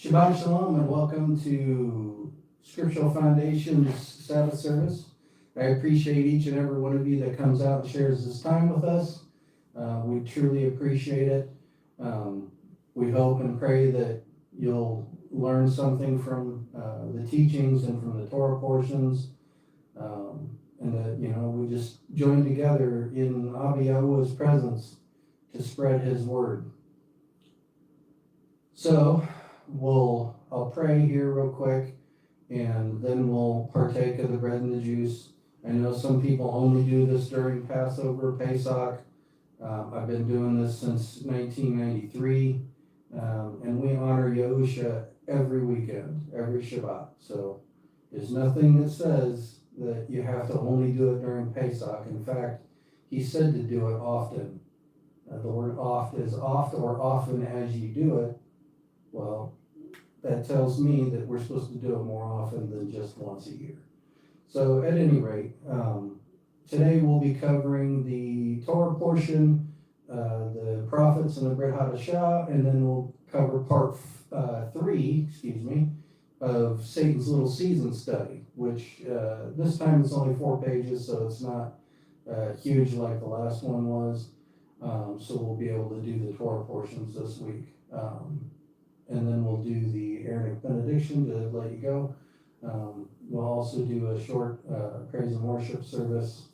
Shabbat Shalom and welcome to Scriptural Foundations Sabbath service. I appreciate each and every one of you that comes out and shares this time with us. We truly appreciate it. We hope and pray that you'll learn something from the teachings and from the Torah portions. And that, we just join together in Abba Yahuwah's presence to spread his word. So, I'll pray here real quick, and then we'll partake of the bread and the juice. I know some people only do this during Passover, Pesach. I've been doing this since 1993, and we honor Yahusha every weekend, every Shabbat. So there's nothing that says that you have to only do it during Pesach. In fact, he said to do it often. The word oft is oft or often as you do it. Well, that tells me that we're supposed to do it more often than just once a year. So at any rate, today we'll be covering the Torah portion, the prophets and the Brit Hadasha, and then we'll cover part 3, of Satan's little season study, which this time it's only 4 pages, so it's not huge like the last one was. So we'll be able to do the Torah portions this week. And then we'll do the Aaronic benediction to let you go. We'll also do a short praise and worship service,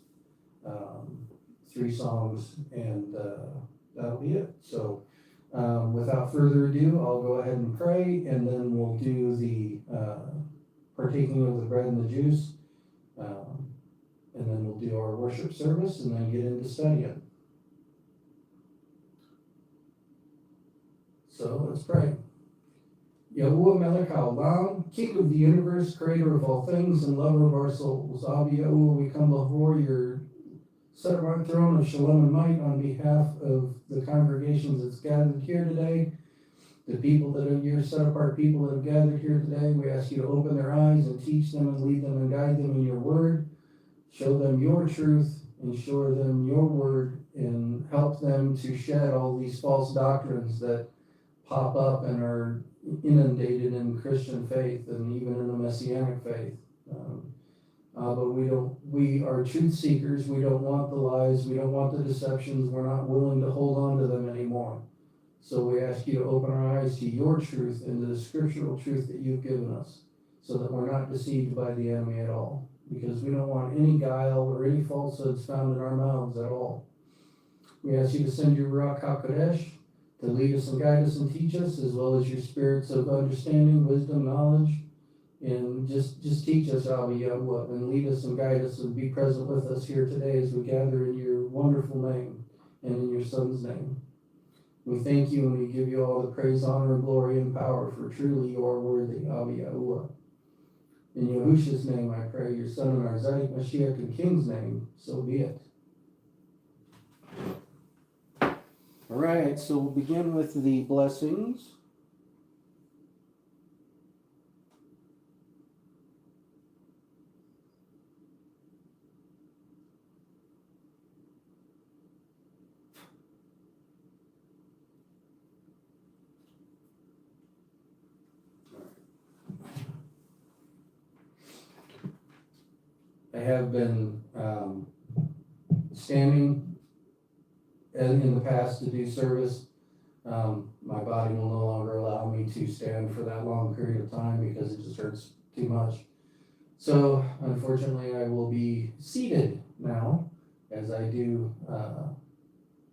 3 songs, and that'll be it. So without further ado, I'll go ahead and pray, and then we'll do the partaking of the bread and the juice, and then we'll do our worship service, and then get into studying. So let's pray. Yahuwah Melech HaOlam, King of the universe, creator of all things and lover of our souls. Abba Yahuwah, we come before your set-apart throne of shalom and might on behalf of the congregations that's gathered here today, the people that are your set-apart people that have gathered here today. We ask you to open their eyes and teach them and lead them and guide them in your word. Show them your truth and show them your word and help them to shed all these false doctrines that pop up and are inundated in Christian faith and even in the Messianic faith. But we are truth seekers. We don't want the lies. We don't want the deceptions. We're not willing to hold on to them anymore. So we ask you to open our eyes to your truth and to the scriptural truth that you've given us, so that we're not deceived by the enemy at all, because we don't want any guile or any falsehoods found in our mouths at all. We ask you to send your Ruach HaKodesh to lead us and guide us and teach us, as well as your spirits of understanding, wisdom, knowledge, and just teach us, Abba Yahuwah, and lead us and guide us and be present with us here today as we gather in your wonderful name and in your Son's name. We thank you and we give you all the praise, honor, and glory and power, for truly you are worthy, Abba Yahuwah. In Yahusha's name I pray, your Son and our Tzaddik Mashiach and King's name, so be it. All right, so we'll begin with the blessings. I have been standing in the past to do service. My body will no longer allow me to stand for that long period of time because it just hurts too much. So unfortunately I will be seated now as I do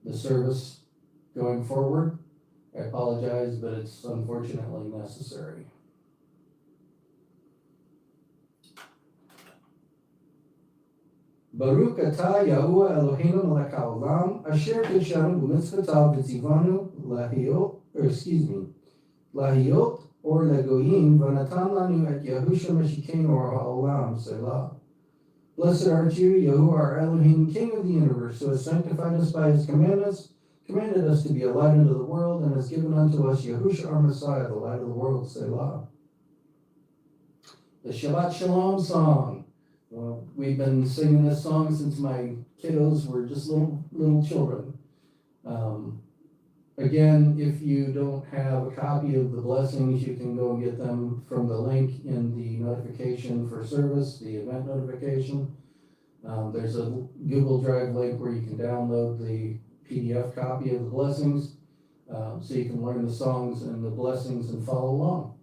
the service going forward. I apologize, but it's unfortunately necessary. Baruch atah Yahuwah Eloheinu melech haolam, asher kidshanu b'mitzvotav v'tzivanu lahiyot or legoyim, v'natan lanu et Yahusha Meshikeinu or ha'olam, Selah. Blessed art you, Yahuwah our Elohim, King of the universe, who has sanctified us by his commandments, commanded us to be a light unto the world, and has given unto us Yahusha our Messiah, the light of the world, Selah. The Shabbat Shalom song. Well, we've been singing this song since my kiddos were just little children. Again, if you don't have a copy of the blessings, you can go and get them from the link in the notification for service, the event notification. There's a Google Drive link where you can download the PDF copy of the blessings, so you can learn the songs and the blessings and follow along.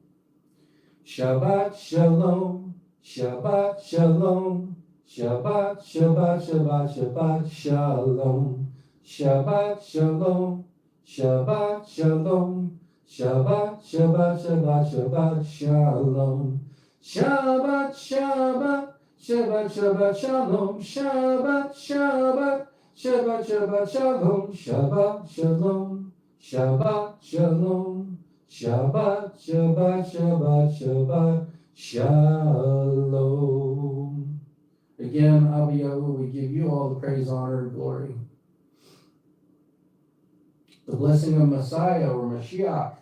Shabbat Shalom, Shabbat Shalom, Shabbat, Shabbat, Shabbat, Shabbat Shalom, Shabbat Shalom, Shabbat Shalom, Shabbat, Shabbat, Shabbat, Shabbat Shalom, Shabbat, Shabbat, Shabbat, Shabbat Shalom, Shabbat, Shabbat, Shabbat, Shabbat Shalom, Shabbat Shalom, Shabbat Shalom, Shabbat, Shabbat, Shabbat, Shabbat Shalom. Again, Abba Yahuwah, we give you all the praise, honor, and glory. The blessing of Messiah or Mashiach.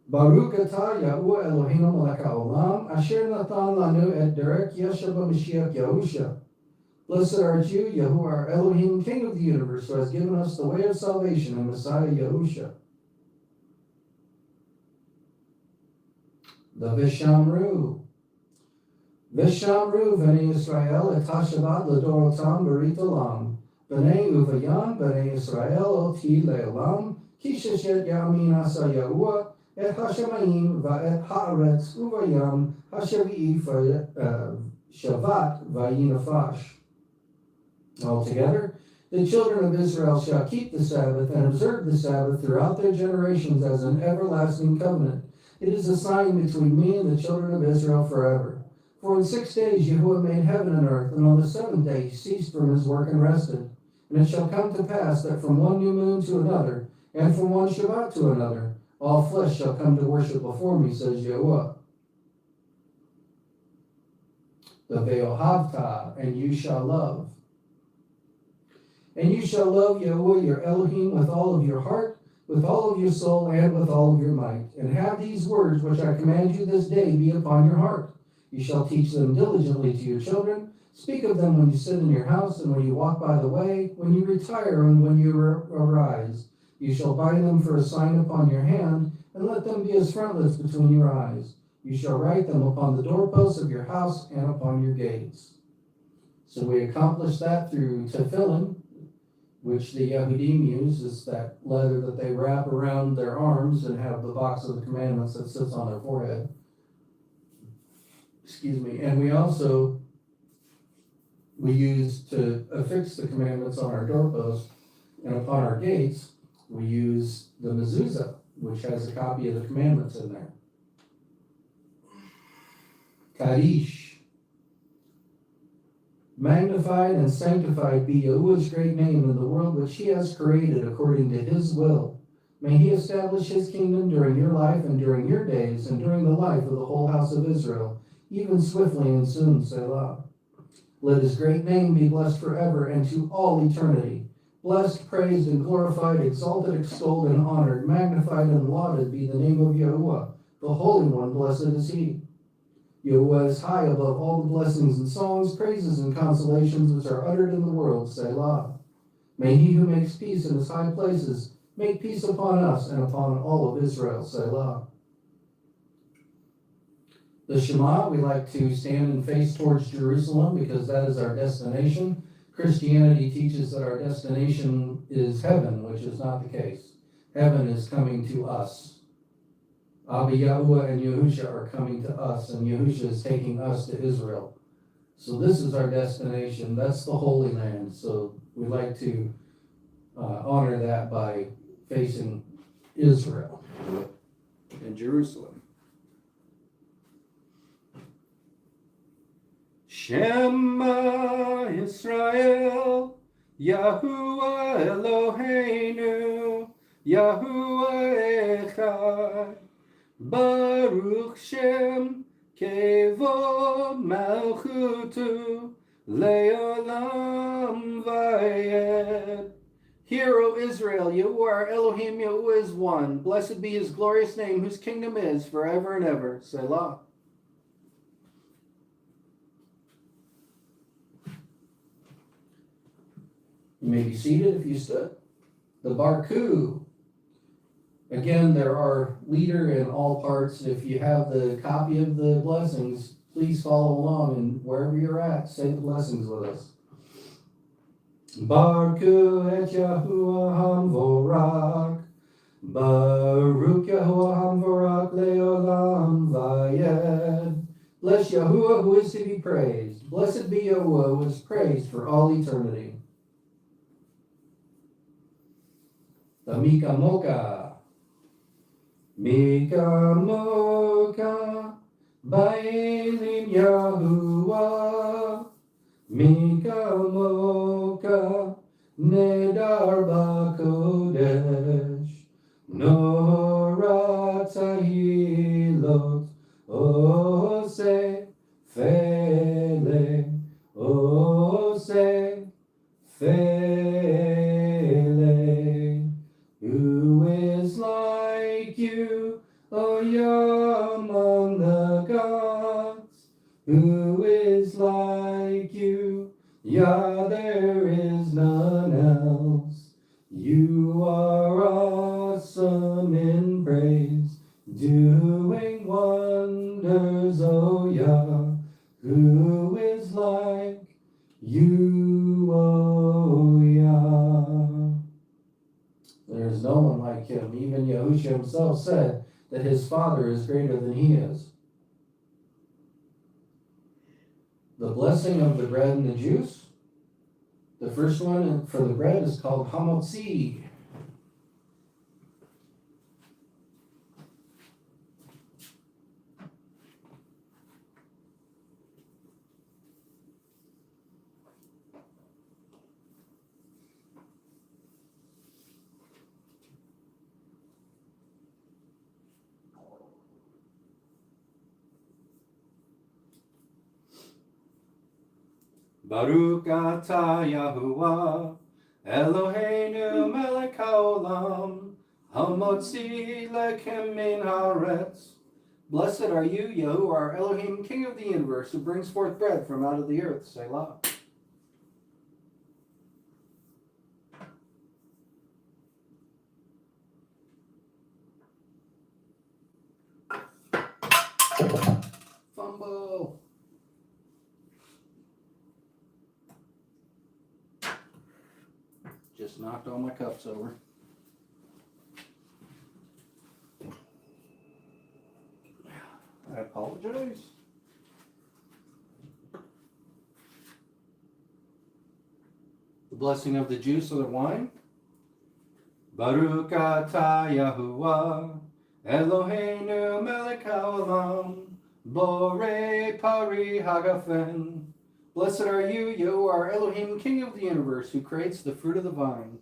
Baruch atah Yahuwah Eloheinu melech haolam, asher natan lanu et derek yesha b'Mashiach Yahusha. Blessed art you, Yahuwah, our Elohim, King of the universe, who has given us the way of salvation in Messiah Yahusha. The Vishamru. Vishamru v'nei Yisrael et ha-Shabbat l'dorotam b'rit olam. B'nei uvayan b'nei Yisrael oti le'olam. Ki sheshet yamin asa Yahuwah et ha-Shemayim va'et ha'aretz uvayam ha-Shavi'i shavat va'yinafash. Altogether, the children of Israel shall keep the Sabbath and observe the Sabbath throughout their generations as an everlasting covenant. It is a sign between me and the children of Israel forever. For in 6 days Yahuwah made heaven and earth, and on the 7th day he ceased from his work and rested. And it shall come to pass that from one new moon to another, and from one Shabbat to another, all flesh shall come to worship before me, says Yahuwah. The Ve'ohavta, and you shall love. And you shall love Yahuwah your Elohim with all of your heart, with all of your soul, and with all of your might. And have these words which I command you this day be upon your heart. You shall teach them diligently to your children. Speak of them when you sit in your house, and when you walk by the way, when you retire, and when you arise. You shall bind them for a sign upon your hand, and let them be as frontlets between your eyes. You shall write them upon the doorposts of your house and upon your gates. So we accomplish that through tefillin, which the Yehudim use, is that leather that they wrap around their arms and have the box of the commandments that sits on their forehead. Excuse me. And we use to affix the commandments on our doorposts, and upon our gates, we use the mezuzah, which has a copy of the commandments in there. Kaddish. Magnified and sanctified be Yahuwah's great name in the world which he has created according to his will. May he establish his kingdom during your life and during your days and during the life of the whole house of Israel, even swiftly and soon, Selah. Let his great name be blessed forever and to all eternity. Blessed, praised, and glorified, exalted, extolled, and honored, magnified, and lauded be the name of Yahuwah, the Holy One, blessed is he. Yahuwah is high above all the blessings and songs, praises, and consolations which are uttered in the world, Selah. May he who makes peace in his high places make peace upon us and upon all of Israel, Selah. The Shema, we like to stand and face towards Jerusalem because that is our destination. Christianity teaches that our destination is heaven, which is not the case. Heaven is coming to us. Abba Yahuwah and Yahusha are coming to us, and Yahusha is taking us to Israel. So this is our destination. That's the Holy Land. So we like to honor that by facing Israel and Jerusalem. Shema Israel, Yahuwah Eloheinu, Yahuwah Echad. Baruch Shem Kevod Malchutu Leolam Vayed. Hear, O Israel, Yahuwah our Elohim, Yahuwah is one. Blessed be his glorious name, whose kingdom is forever and ever. Selah. You may be seated if you stood. The Barku. Again, there are leader in all parts. If you have the copy of the blessings, please follow along, and wherever you're at, say the blessings with us. Barku et Yahuwah Hamvorak, Baruch Yahuwah Hamvorak Leolam Vayed. Bless Yahuwah who is to be praised. Blessed be Yahuwah who is praised for all eternity. The Mika Moka. Mika Moka, Bailim Yahuwah. Mika Moka, Nedar Bakodesh. Nora Tahilot, Ose, Fele, Ose, Fele. Who is like you, O Yah, among the gods? Who is like you? Yah, there is none else. You are awesome in praise, doing wonders, O Yah. Who is like you, O Yah? There's no one like him. Even Yahushua himself said that his Father is greater than he is. The blessing of the bread and the juice. The first one for the bread is called hamotzi. Baruch atah Yahuwah, Eloheinu melech haolam, hamotzi lechem min haaretz. Blessed are you, Yahuwah, our Elohim, King of the universe, who brings forth bread from out of the earth. Selah. Fumble. Just knocked all my cups over. I apologize. The blessing of the juice of the wine. Baruch atah Yahuwah, Eloheinu melech haolam, borei pari hagafen. Blessed are you, Yahuwah, our Elohim, King of the universe, who creates the fruit of the vine.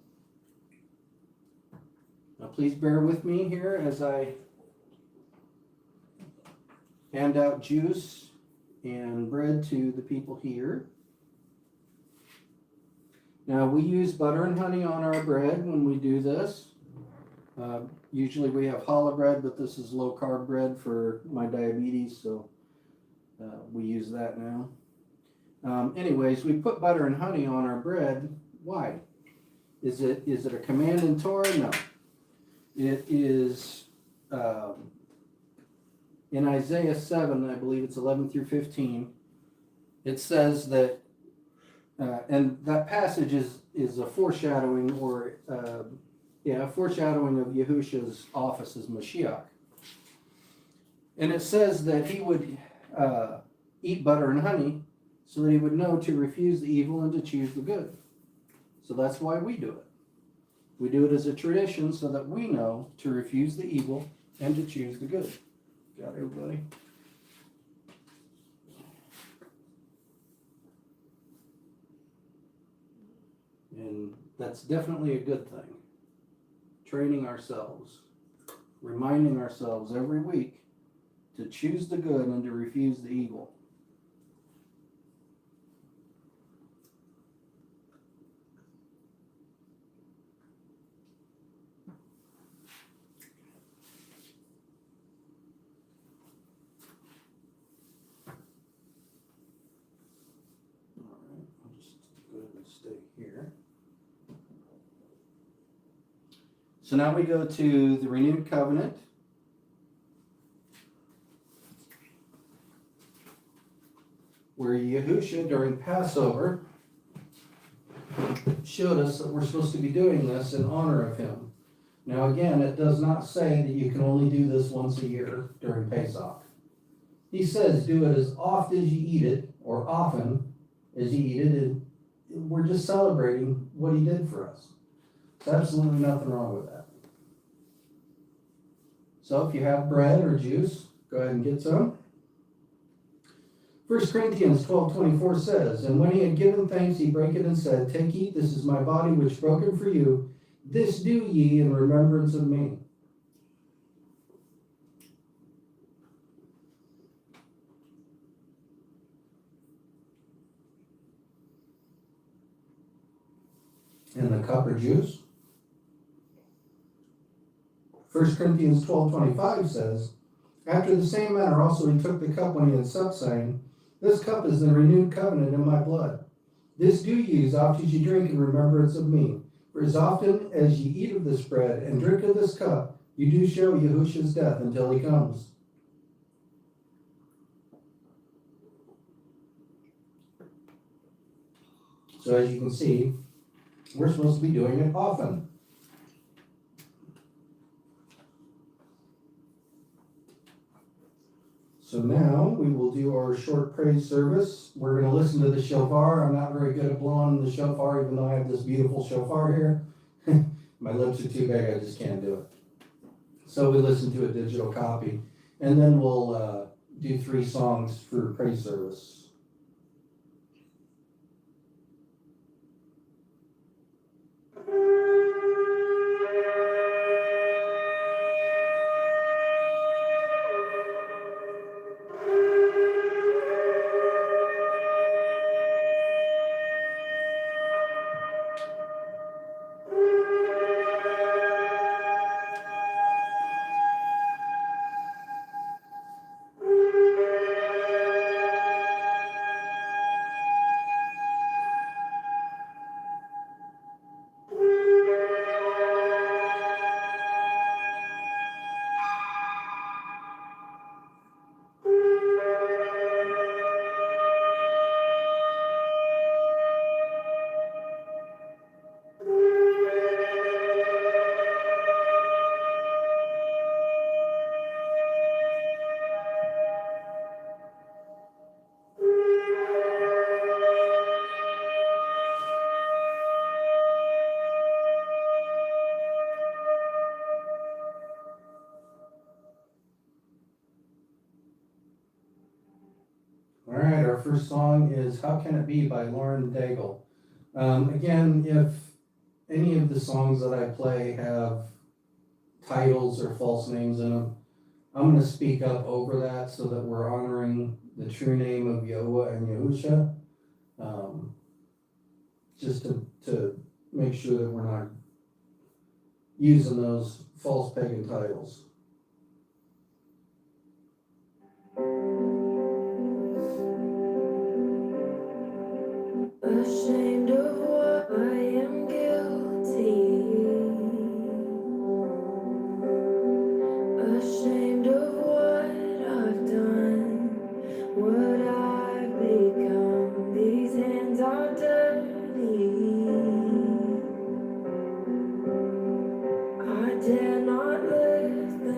Now please bear with me here as I hand out juice and bread to the people here. Now we use butter and honey on our bread when we do this. Usually we have challah bread, but this is low carb bread for my diabetes, so we use that now. Anyways, we put butter and honey on our bread. Why? Is it a command in Torah? No. It is in Isaiah 7, I believe it's 11 through 15. It says that, and that passage is a foreshadowing a foreshadowing of Yahushua's office as Mashiach. And it says that he would eat butter and honey so that he would know to refuse the evil and to choose the good. So that's why we do it. We do it as a tradition so that we know to refuse the evil and to choose the good. Got everybody? And that's definitely a good thing. Training ourselves, reminding ourselves every week to choose the good and to refuse the evil. So now we go to the renewed covenant. Where Yahusha, during Passover, showed us that we're supposed to be doing this in honor of him. Now again, it does not say that you can only do this once a year during Pesach. He says do it as often as you eat it, or often as you eat it, and we're just celebrating what he did for us. There's absolutely nothing wrong with that. So if you have bread or juice, go ahead and get some. 1 Corinthians 12:24 says, and when he had given thanks, he brake it and said, take, eat, this is my body which broken for you. This do ye in remembrance of me. And the cup or juice. 1 Corinthians 12:25 says, after the same manner also he took the cup when he had supped, saying, this cup is the renewed covenant in my blood. This do ye as oft as ye drink in remembrance of me. For as often as ye eat of this bread and drink of this cup, you do show Yahusha's death until he comes. So as you can see, we're supposed to be doing it often. So now we will do our short praise service. We're going to listen to the shofar. I'm not very good at blowing the shofar, even though I have this beautiful shofar here. My lips are too big, I just can't do it. So we listen to a digital copy, and then we'll do 3 songs for praise service. All right, our first song is How Can It Be by Lauren Daigle. Again, if any of the songs that I play have titles or false names in them, I'm going to speak up over that so that we're honoring the true name of Yahuwah and Yahusha, just to make sure that we're not using those false pagan titles. Ashamed of what I am guilty, ashamed of what I've done, what I've become. These hands are dirty. I dare not lift them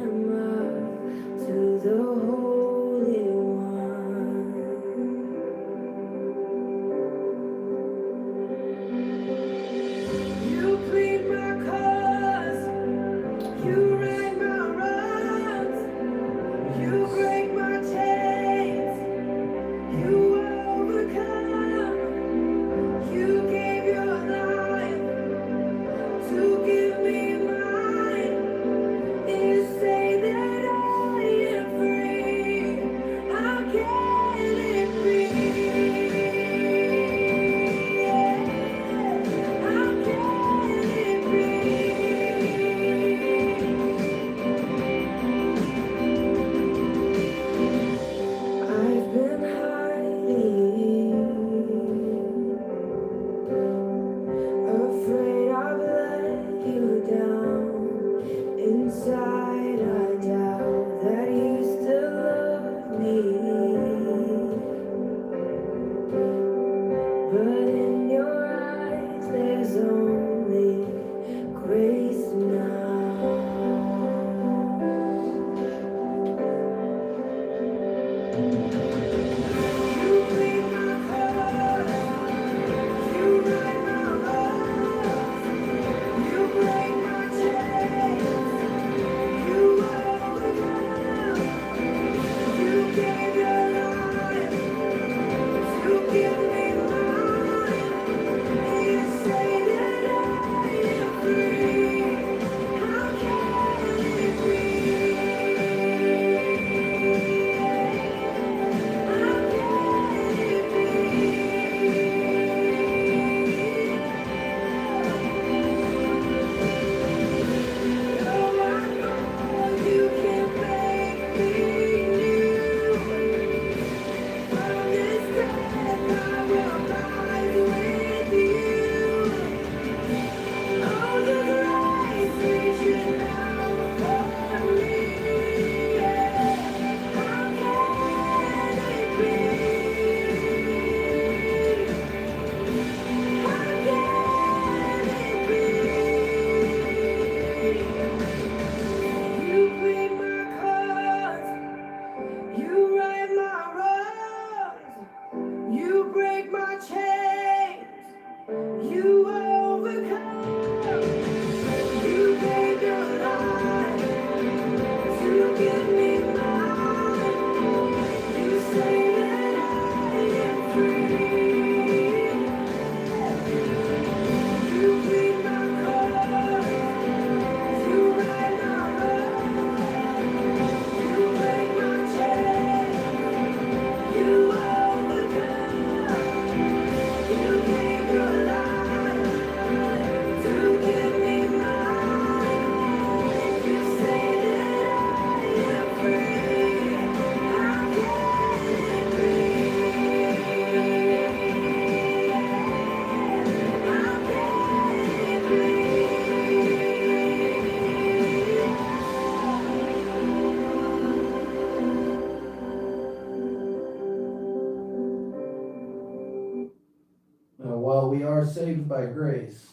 While we are saved by grace,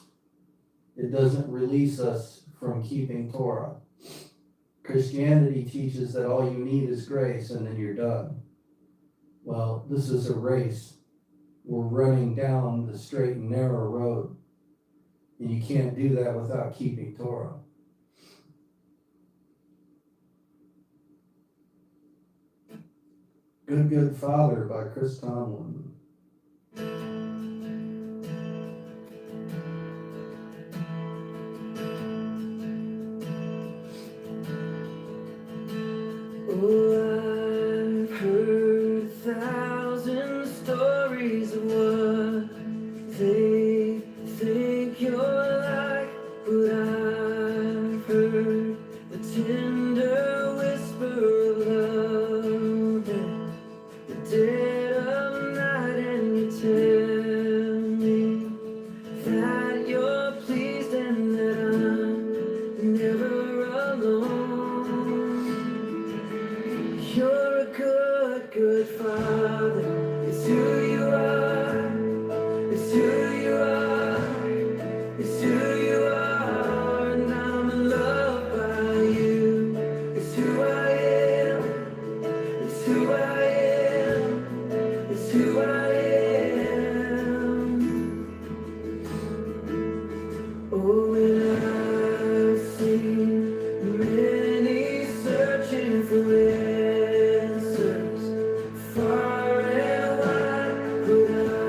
it doesn't release us from keeping Torah. Christianity teaches that all you need is grace and then you're done. Well, this is a race. We're running down the straight and narrow road. And you can't do that without keeping Torah. Good, Good Father by Chris Tomlin. Oh, I've heard 1,000 stories of what they think you're like, but I've heard the tender whisper of love at the dead of night, and you tell me that you're pleased and that I'm never alone. You're a good, good Father. It's who you are. It's who you are. It's who you are. And I'm in love by you. It's who I am. It's who I am. It's who I am. Oh, and I've seen many searching for answers far and wide, but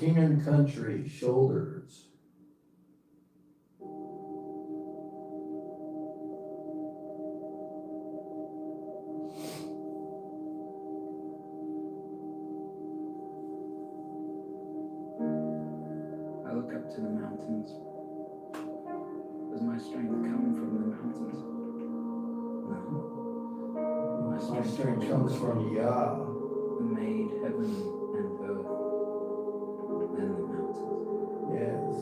King and Country, Shoulders. I look up to the mountains. Does my strength come from the mountains? No. My strength comes from Yah. Who made heaven and earth and the mountains. Yes.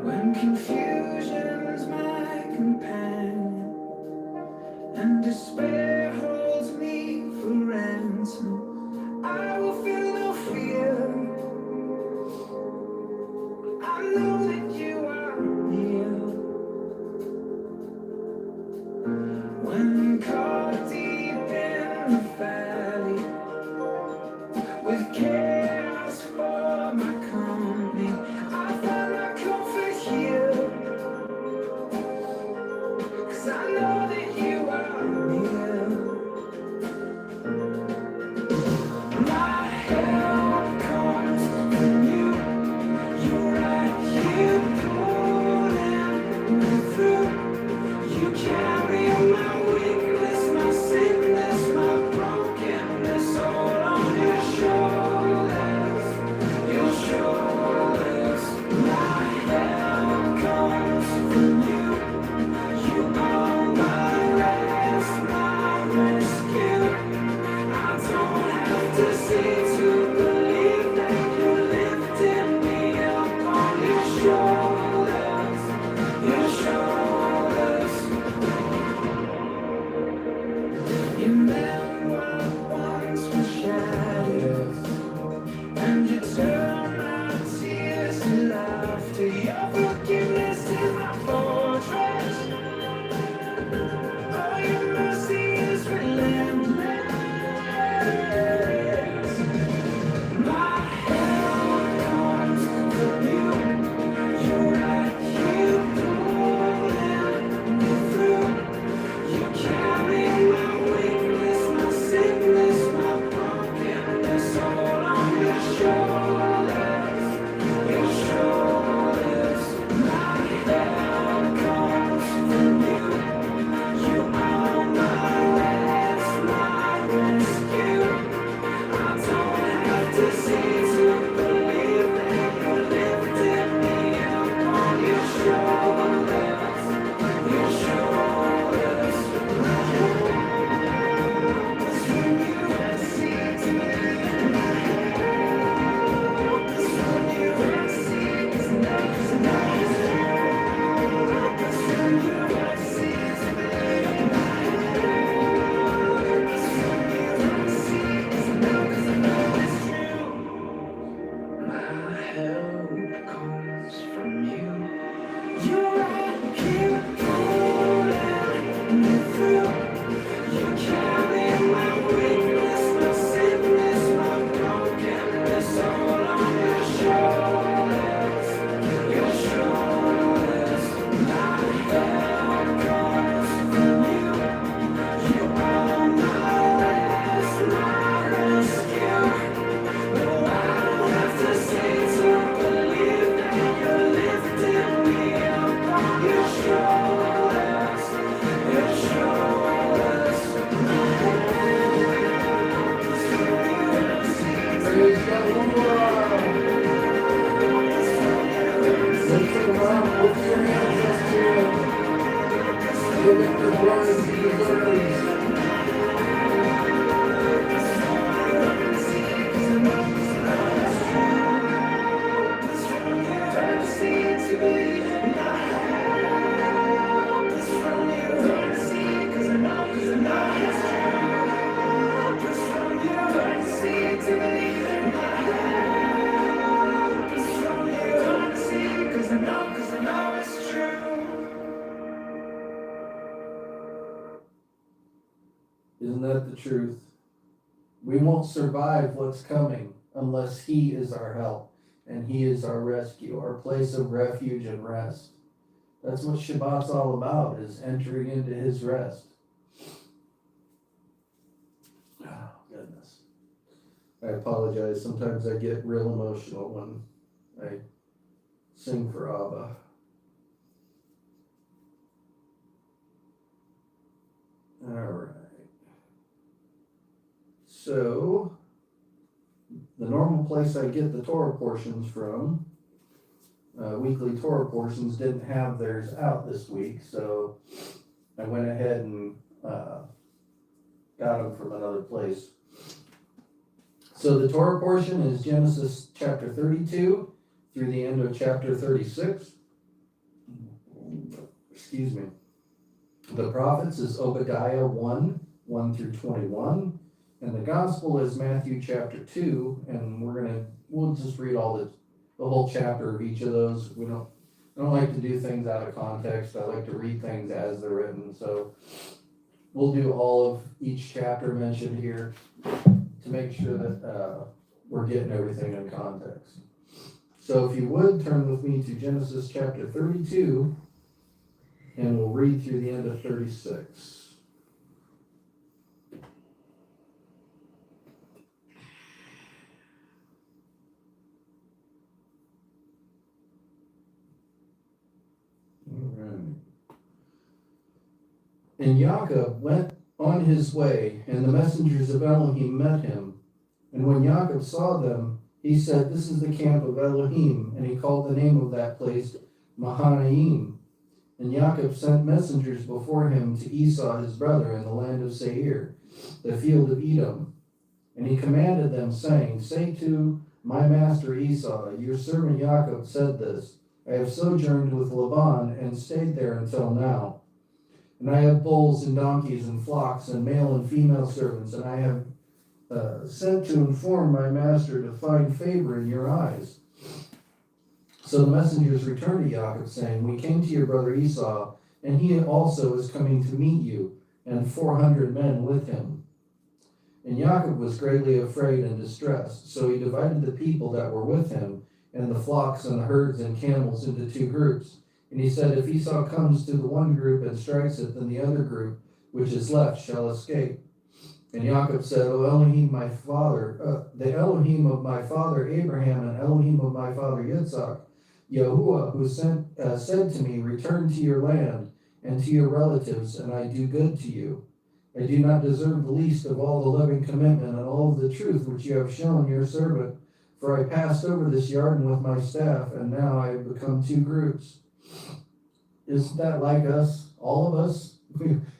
When confusion's my companion and despair holds me for ransom, I will feel no fear. I know that you are near. When caught deep in the valley with chaos for my company, I find my comfort here. 'Cause I know that you are near. My help comes from you. You're right here pulling me through. You carry my weakness, my sickness, my brokenness all on your shoulders. Your shoulders. My help comes from you. You are my rest, my rescue. I don't have to see to believe that you're lifting me up on your shoulders. Your shoulders. You mend what once was shattered, and you turn my tears to laughter. Your forgiveness is my fortress. Oh, your mercy is relentless. My help comes from you. You're right here pulling me through. You carry my weakness, my sickness, my brokenness all on your shoulders. Your shoulders. My help comes from you. You are my rest, my rescue. I don't have to see to believe that you're lifting me up on your shoulders. Your shoulders. My help is from you. I see to believe. My help is from you. I see 'cause now is from you. I see to believe. My help is from you. I see 'cause now it's true. My help comes from you. You're right here pulling me through. You carry my weakness, my sickness, my brokenness all on your shoulders. Your shoulders. My help comes from you. You are my rest, my rescue. No, I don't have to see to believe that you're lifting me up on your shoulders. Your shoulders. My help is from you. I see Praise Yahuwah. Lift him up, lift your hands up to him. Give him the glory he deserves. Isn't that the truth? We won't survive what's coming unless He is our help and He is our rescue, our place of refuge and rest. That's what Shabbat's all about, is entering into His rest. Oh, goodness. I apologize. Sometimes I get real emotional when I sing for Abba. All right. So, the normal place I get the Torah portions from, weekly Torah portions, didn't have theirs out this week, so I went ahead and got them from another place. So the Torah portion is Genesis chapter 32 through the end of chapter 36. Excuse me. The prophets is Obadiah 1 through 21. And the gospel is Matthew chapter 2, and we'll just read all the whole chapter of each of those. I don't like to do things out of context. I like to read things as they're written. So we'll do all of each chapter mentioned here to make sure that we're getting everything in context. So if you would, turn with me to Genesis chapter 32, and we'll read through the end of 36. And Jacob went on his way, and the messengers of Elohim met him. And when Jacob saw them, he said, "This is the camp of Elohim." And he called the name of that place Mahanaim. And Jacob sent messengers before him to Esau his brother in the land of Seir, the field of Edom. And he commanded them, saying, "Say to my master Esau, your servant Jacob said this, I have sojourned with Laban and stayed there until now. And I have bulls and donkeys and flocks and male and female servants, and I have sent to inform my master to find favor in your eyes." So the messengers returned to Jacob, saying, "We came to your brother Esau, and he also is coming to meet you, and 400 men with him." And Jacob was greatly afraid and distressed, so he divided the people that were with him, and the flocks and the herds and camels, into two groups. And he said, "If Esau comes to the one group and strikes it, then the other group, which is left, shall escape." And Jacob said, "O Elohim, my father, the Elohim of my father Abraham and Elohim of my father Yitzhak, Yahuwah, who said to me, return to your land and to your relatives, and I do good to you. I do not deserve the least of all the loving commitment and all of the truth which you have shown your servant. For I passed over this Yarden with my staff, and now I have become two groups." Isn't that like us? All of us?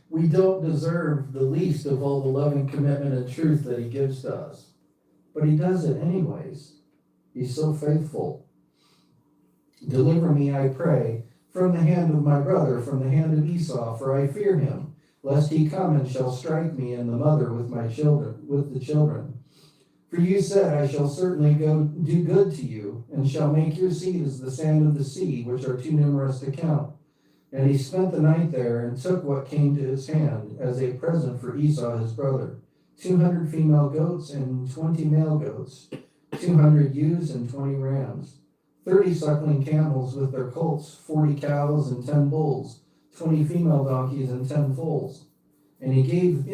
We don't deserve the least of all the loving commitment and truth that He gives to us. But He does it anyways. He's so faithful. "Deliver me, I pray, from the hand of my brother, from the hand of Esau, for I fear him, lest he come and shall strike me and the mother with the children. For you said, I shall certainly go do good to you, and shall make your seed as the sand of the sea, which are too numerous to count." And he spent the night there, and took what came to his hand as a present for Esau his brother, 200 female goats and 20 male goats, 200 ewes and 20 rams, 30 suckling camels with their colts, 40 cows and 10 bulls, 20 female donkeys and 10 foals. And he gave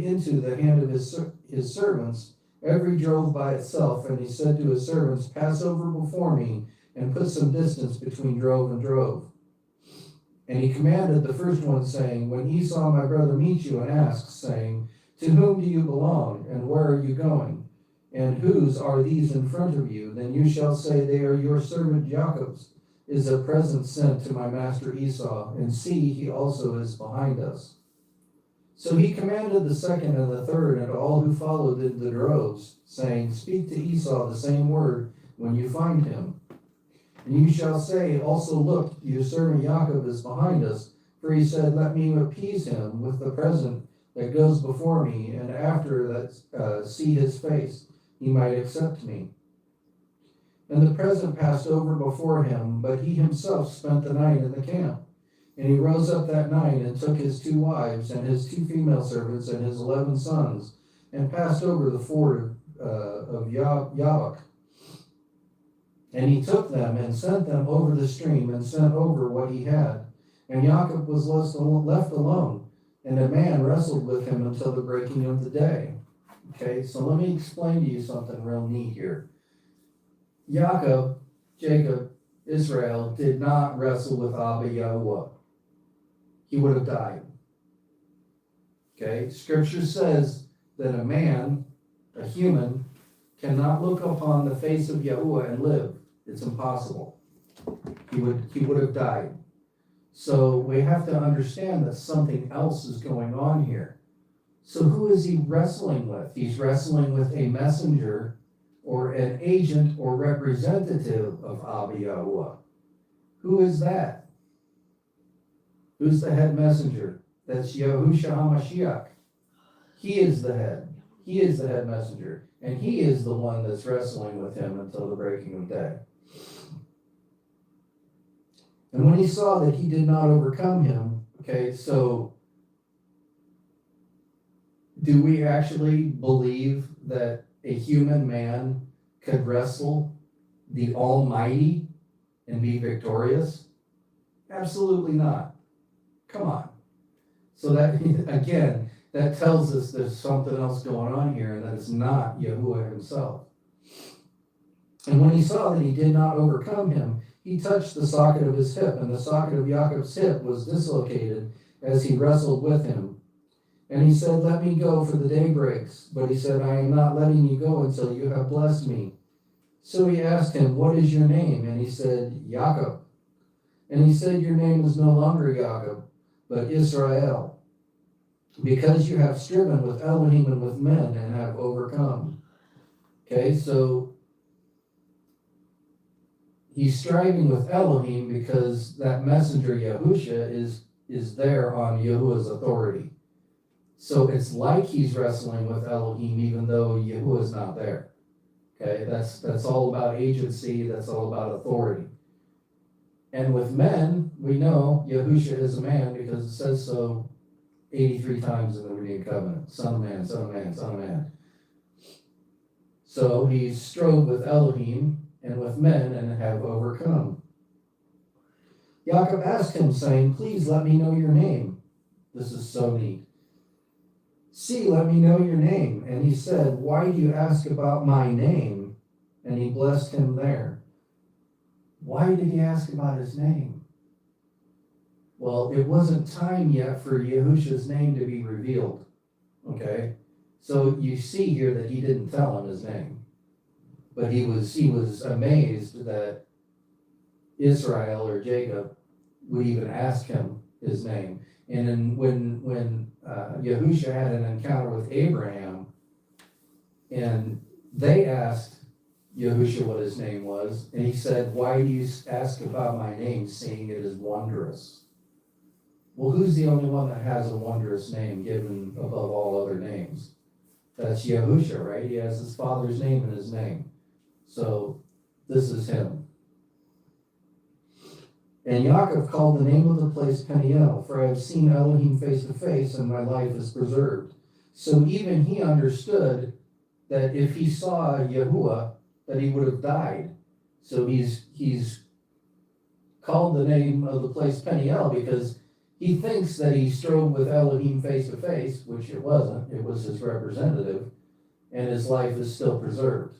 into the hand of his servants every drove by itself. And he said to his servants, "Pass over before me, and put some distance between drove and drove." And he commanded the first one, saying, "When Esau my brother meets you and asks, saying, To whom do you belong, and where are you going? And whose are these in front of you? Then you shall say, They are your servant Jacob's, is a present sent to my master Esau, and see, he also is behind us." So he commanded the second and the third, and all who followed in the droves, saying, "Speak to Esau the same word when you find him. And you shall say, Also look, your servant Jacob is behind us, for he said, Let me appease him with the present that goes before me, and after that see his face, he might accept me." And the present passed over before him, but he himself spent the night in the camp. And he rose up that night and took his 2 wives and his 2 female servants and his 11 sons and passed over the ford of Yabok. And he took them and sent them over the stream and sent over what he had. And Jacob was left alone, and a man wrestled with him until the breaking of the day. Okay, so let me explain to you something real neat here. Jacob, Israel, did not wrestle with Abba Yahuwah. He would have died. Okay, Scripture says that a man, a human, cannot look upon the face of Yahuwah and live. It's impossible. He would have died. So we have to understand that something else is going on here. So who is he wrestling with? He's wrestling with a messenger or an agent or representative of Abba Yahuwah. Who is that? Who's the head messenger? That's Yahushua HaMashiach. He is the head. He is the head messenger. And he is the one that's wrestling with him until the breaking of day. And when he saw that he did not overcome him, okay, so do we actually believe that a human man could wrestle the Almighty and be victorious? Absolutely not. Come on. So that, again, that tells us there's something else going on here, and that it's not Yahuwah himself. And when he saw that he did not overcome him, he touched the socket of his hip, and the socket of Jacob's hip was dislocated as he wrestled with him. And he said, "Let me go, for the day breaks." But he said, "I am not letting you go until you have blessed me." So he asked him, "What is your name?" And he said, "Jacob." And he said, "Your name is no longer Jacob, but Israel, because you have striven with Elohim and with men and have overcome." Okay, so he's striving with Elohim because that messenger Yahusha is there on Yahuwah's authority. So it's like he's wrestling with Elohim even though Yahuwah is not there. Okay, that's all about agency, that's all about authority. And with men, we know Yahusha is a man because it says so 83 times in the New Covenant. Son of man, son of man, son of man. So he's strove with Elohim and with men and have overcome. Jacob asked him, saying, "Please let me know your name." This is so neat. "See, let me know your name." And he said, "Why do you ask about my name?" And he blessed him there. Why did he ask about his name? Well, it wasn't time yet for Yahusha's name to be revealed. Okay? So you see here that he didn't tell him his name. But he was amazed that Israel or Jacob would even ask him his name. And then when Yahusha had an encounter with Abraham, and they asked Yahusha what his name was, and he said, "Why do you ask about my name, seeing it is wondrous?" Well, who's the only one that has a wondrous name given above all other names? That's Yahusha, right? He has his father's name in his name. So this is him. And Yaakov called the name of the place Peniel, for I have seen Elohim face to face, and my life is preserved. So even he understood that if he saw Yahuwah, that he would have died. So he's called the name of the place Peniel because he thinks that he strove with Elohim face to face, which it wasn't. It was his representative, and his life is still preserved.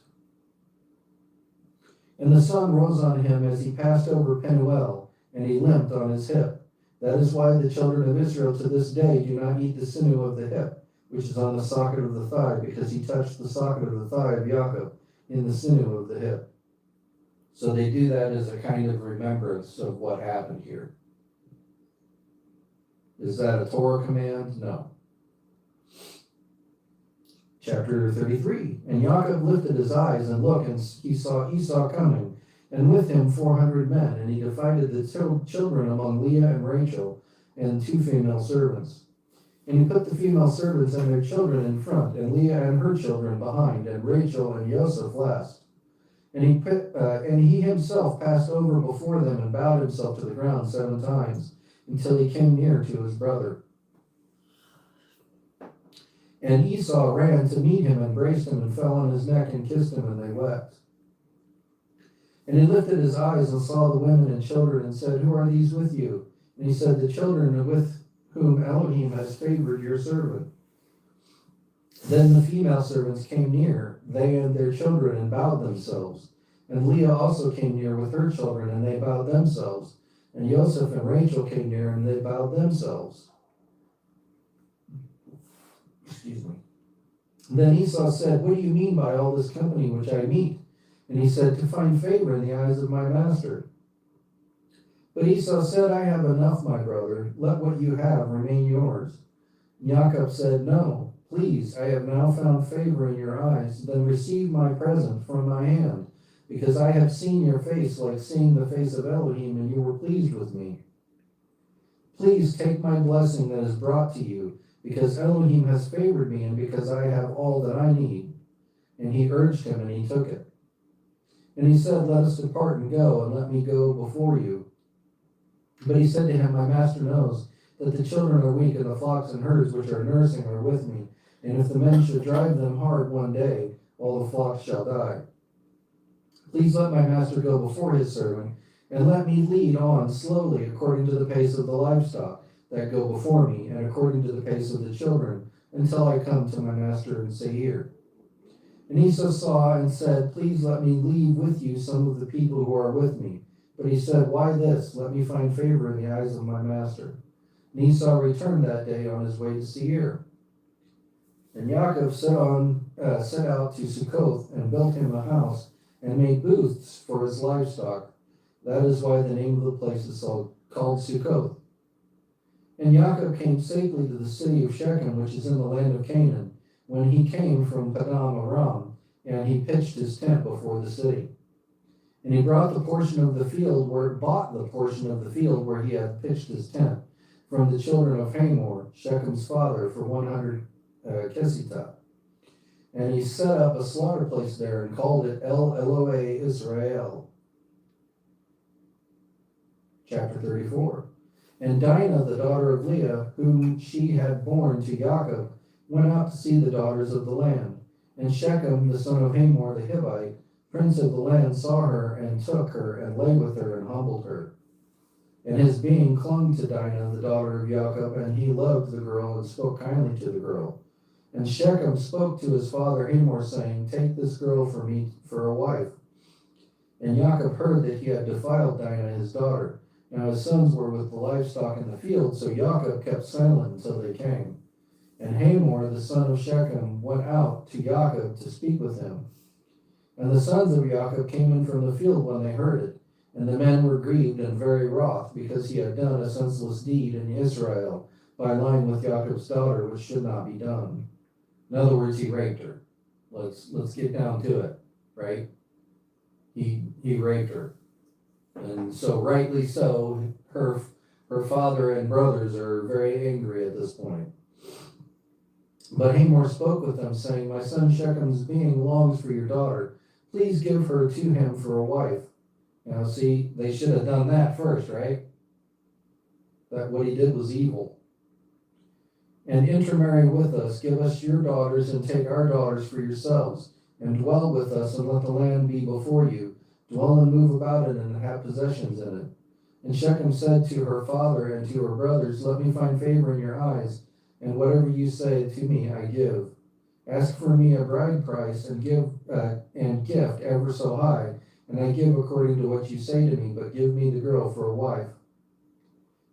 And the sun rose on him as he passed over Penuel, and he limped on his hip. That is why the children of Israel to this day do not eat the sinew of the hip, which is on the socket of the thigh, because he touched the socket of the thigh of Jacob in the sinew of the hip. So they do that as a kind of remembrance of what happened here. Is that a Torah command? No. Chapter 33. And Jacob lifted his eyes and looked, and he saw Esau coming, and with him 400 men. And he divided the children among Leah and Rachel and 2 female servants. And he put the female servants and their children in front, and Leah and her children behind, and Rachel and Joseph last. And he himself passed over before them and bowed himself to the ground 7 times. until he came near to his brother. And Esau ran to meet him, embraced him, and fell on his neck and kissed him, and they wept. And he lifted his eyes and saw the women and children, and said, Who are these with you? And he said, The children with whom Elohim has favored your servant. Then the female servants came near, they and their children, and bowed themselves. And Leah also came near with her children, and they bowed themselves. And Joseph and Rachel came near, and they bowed themselves. Excuse me. Then Esau said, What do you mean by all this company which I meet? And he said, To find favor in the eyes of my master. But Esau said, I have enough, my brother. Let what you have remain yours. And Jacob said, No, please, I have now found favor in your eyes. Then receive my present from my hand, because I have seen your face like seeing the face of Elohim, and you were pleased with me. Please take my blessing that is brought to you, because Elohim has favored me, and because I have all that I need. And he urged him, and he took it. And he said, Let us depart and go, and let me go before you. But he said to him, My master knows that the children are weak, and the flocks and herds which are nursing are with me. And if the men should drive them hard one day, all the flocks shall die. Please let my master go before his servant, and let me lead on slowly according to the pace of the livestock that go before me, and according to the pace of the children, until I come to my master and say, Here. And Esau saw and said, Please let me leave with you some of the people who are with me. But he said, Why this? Let me find favor in the eyes of my master. And Esau returned that day on his way to Seir. And Jacob set out to Succoth, and built him a house, and made booths for his livestock. That is why the name of the place is called Succoth. And Jacob came safely to the city of Shechem, which is in the land of Canaan, when he came from Padan Aram, and he pitched his tent before the city. And he bought the portion of the field where he had pitched his tent from the children of Hamor, Shechem's father, for 100 kesitah. And he set up a slaughter place there and called it El Elohe Israel. Chapter 34. And Dinah, the daughter of Leah, whom she had borne to Jacob, went out to see the daughters of the land. And Shechem, the son of Hamor the Hivite, prince of the land, saw her, and took her, and lay with her, and humbled her. And his being clung to Dinah, the daughter of Jacob, and he loved the girl, and spoke kindly to the girl. And Shechem spoke to his father Hamor, saying, Take this girl for me for a wife. And Jacob heard that he had defiled Dinah his daughter. Now his sons were with the livestock in the field, so Jacob kept silent until they came. And Hamor, the son of Shechem, went out to Jacob to speak with him. And the sons of Jacob came in from the field when they heard it. And the men were grieved and very wroth, because he had done a senseless deed in Israel by lying with Jacob's daughter, which should not be done. In other words, he raped her. Let's get down to it, right? He raped her. And so rightly so, her father and brothers are very angry at this point. But Hamor spoke with them, saying, My son Shechem's being longs for your daughter. Please give her to him for a wife. Now see, they should have done that first, right? That what he did was evil. And intermarry with us, give us your daughters, and take our daughters for yourselves, and dwell with us, and let the land be before you. Dwell and move about it, and have possessions in it. And Shechem said to her father and to her brothers, Let me find favor in your eyes, and whatever you say to me I give. Ask for me a bride price, and gift ever so high, and I give according to what you say to me, but give me the girl for a wife.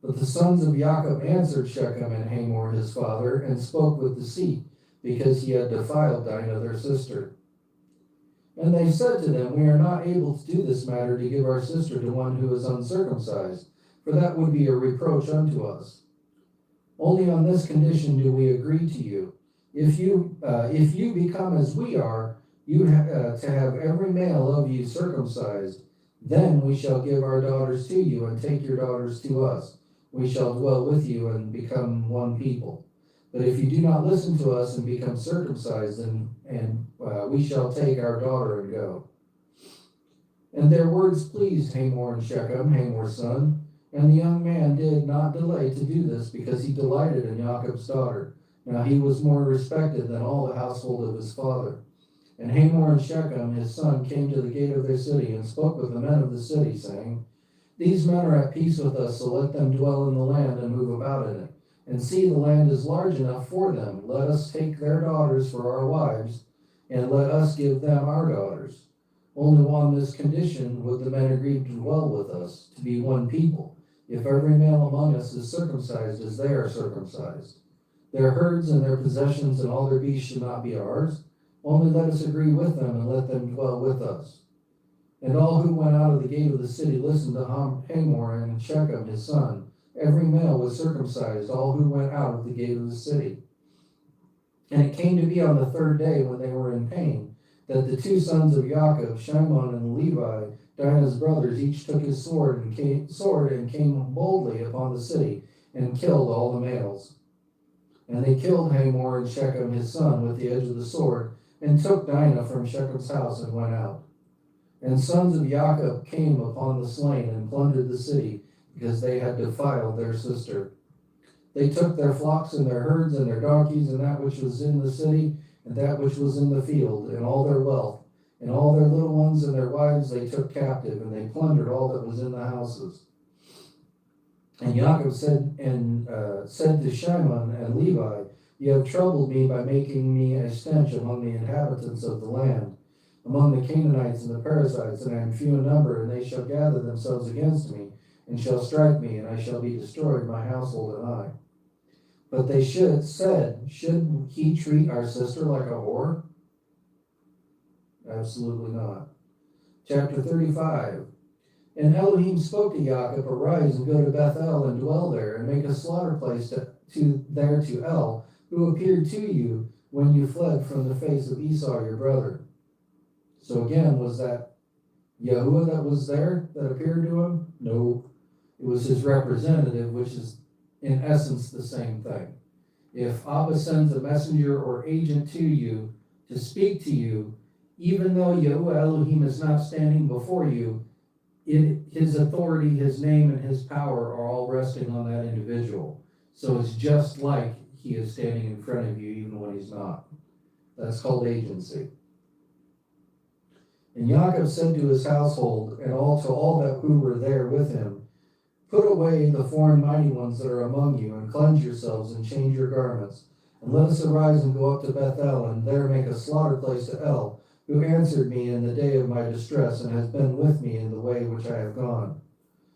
But the sons of Jacob answered Shechem and Hamor his father, and spoke with deceit, because he had defiled Dinah their sister. And they said to them, We are not able to do this matter to give our sister to one who is uncircumcised, for that would be a reproach unto us. Only on this condition do we agree to you. If you become as we are, you to have every male of you circumcised, then we shall give our daughters to you, and take your daughters to us. We shall dwell with you and become one people. But if you do not listen to us and become circumcised, and we shall take our daughter and go. And their words pleased Hamor and Shechem, Hamor's son, And the young man did not delay to do this because he delighted in Jacob's daughter. Now he was more respected than all the household of his father. And Hamor and Shechem, his son, came to the gate of their city and spoke with the men of the city, saying, These men are at peace with us, so let them dwell in the land and move about in it. And see, the land is large enough for them. Let us take their daughters for our wives, and let us give them our daughters. Only on this condition would the men agree to dwell with us, to be one people, if every male among us is circumcised as they are circumcised. Their herds and their possessions and all their beasts should not be ours. Only let us agree with them and let them dwell with us. And all who went out of the gate of the city listened to Hamor and Shechem his son. Every male was circumcised, all who went out of the gate of the city. And it came to be on the third day, when they were in pain, that the two sons of Jacob, Shimon and Levi, Dinah's brothers, each took his sword and came boldly upon the city and killed all the males. And they killed Hamor and Shechem his son with the edge of the sword, and took Dinah from Shechem's house and went out. And sons of Jacob came upon the slain and plundered the city, because they had defiled their sister. They took their flocks and their herds and their donkeys and that which was in the city and that which was in the field, and all their wealth, and all their little ones and their wives they took captive, and they plundered all that was in the houses. And Jacob said to Shimon and Levi, You have troubled me by making me a stench among the inhabitants of the land, among the Canaanites and the Perizzites, and I am few in number, and they shall gather themselves against me, and shall strike me, and I shall be destroyed, my household and I. But they said, Should he treat our sister like a whore? Absolutely not. Chapter 35. And Elohim spoke to Jacob, Arise and go to Bethel and dwell there, and make a slaughter place to El, who appeared to you when you fled from the face of Esau your brother. So again, was that Yahuwah that was there that appeared to him? No. It was his representative, which is in essence the same thing. If Abba sends a messenger or agent to you to speak to you, even though Yahuwah Elohim is not standing before you, his authority, his name, and his power are all resting on that individual. So it's just like he is standing in front of you even when he's not. That's called agency. And Jacob said to his household, and also all that who were there with him, Put away the foreign mighty ones that are among you, and cleanse yourselves, and change your garments. And let us arise and go up to Bethel, and there make a slaughter place to El, who answered me in the day of my distress, and has been with me in the way which I have gone.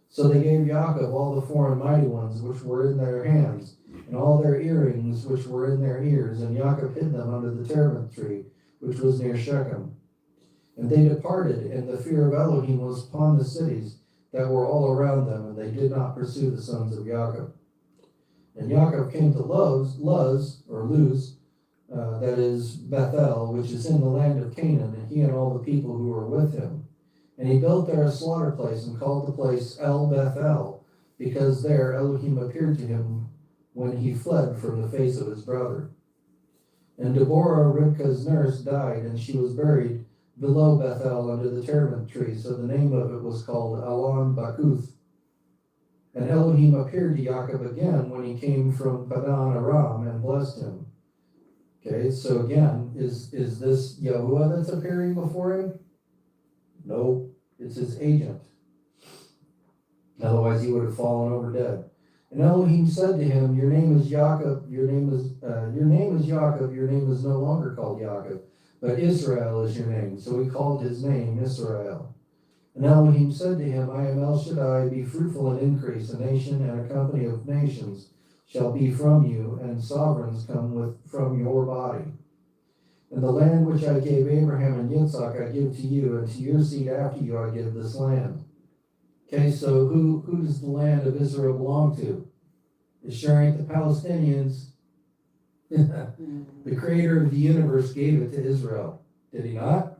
So they gave Jacob all the foreign mighty ones which were in their hands, and all their earrings which were in their ears, and Jacob hid them under the terebinth tree, which was near Shechem. And they departed, and the fear of Elohim was upon the cities that were all around them, and they did not pursue the sons of Jacob. And Jacob came to Luz, that is Bethel, which is in the land of Canaan, and he and all the people who were with him. And he built there a slaughter place, and called the place El Bethel, because there Elohim appeared to him when he fled from the face of his brother. And Deborah, Rivkah's nurse, died, and she was buried below Bethel under the terebinth tree, so the name of it was called Alon Bakuth. And Elohim appeared to Jacob again when he came from Padan Aram and blessed him. Okay, so again, is this Yahuwah that's appearing before him? No, it's his agent. Otherwise he would have fallen over dead. And Elohim said to him, Your name is Jacob, your name is Jacob, your name is no longer called Jacob, but Israel is your name. So he called his name Israel. And Elohim said to him, I am El Shaddai, be fruitful and increase. A nation and a company of nations shall be from you, and sovereigns come from your body. And the land which I gave Abraham and Yitzhak I give to you, and to your seed after you I give this land. Okay, so who does the land of Israel belong to? It sure ain't the Palestinians. The creator of the universe gave it to Israel. Did he not?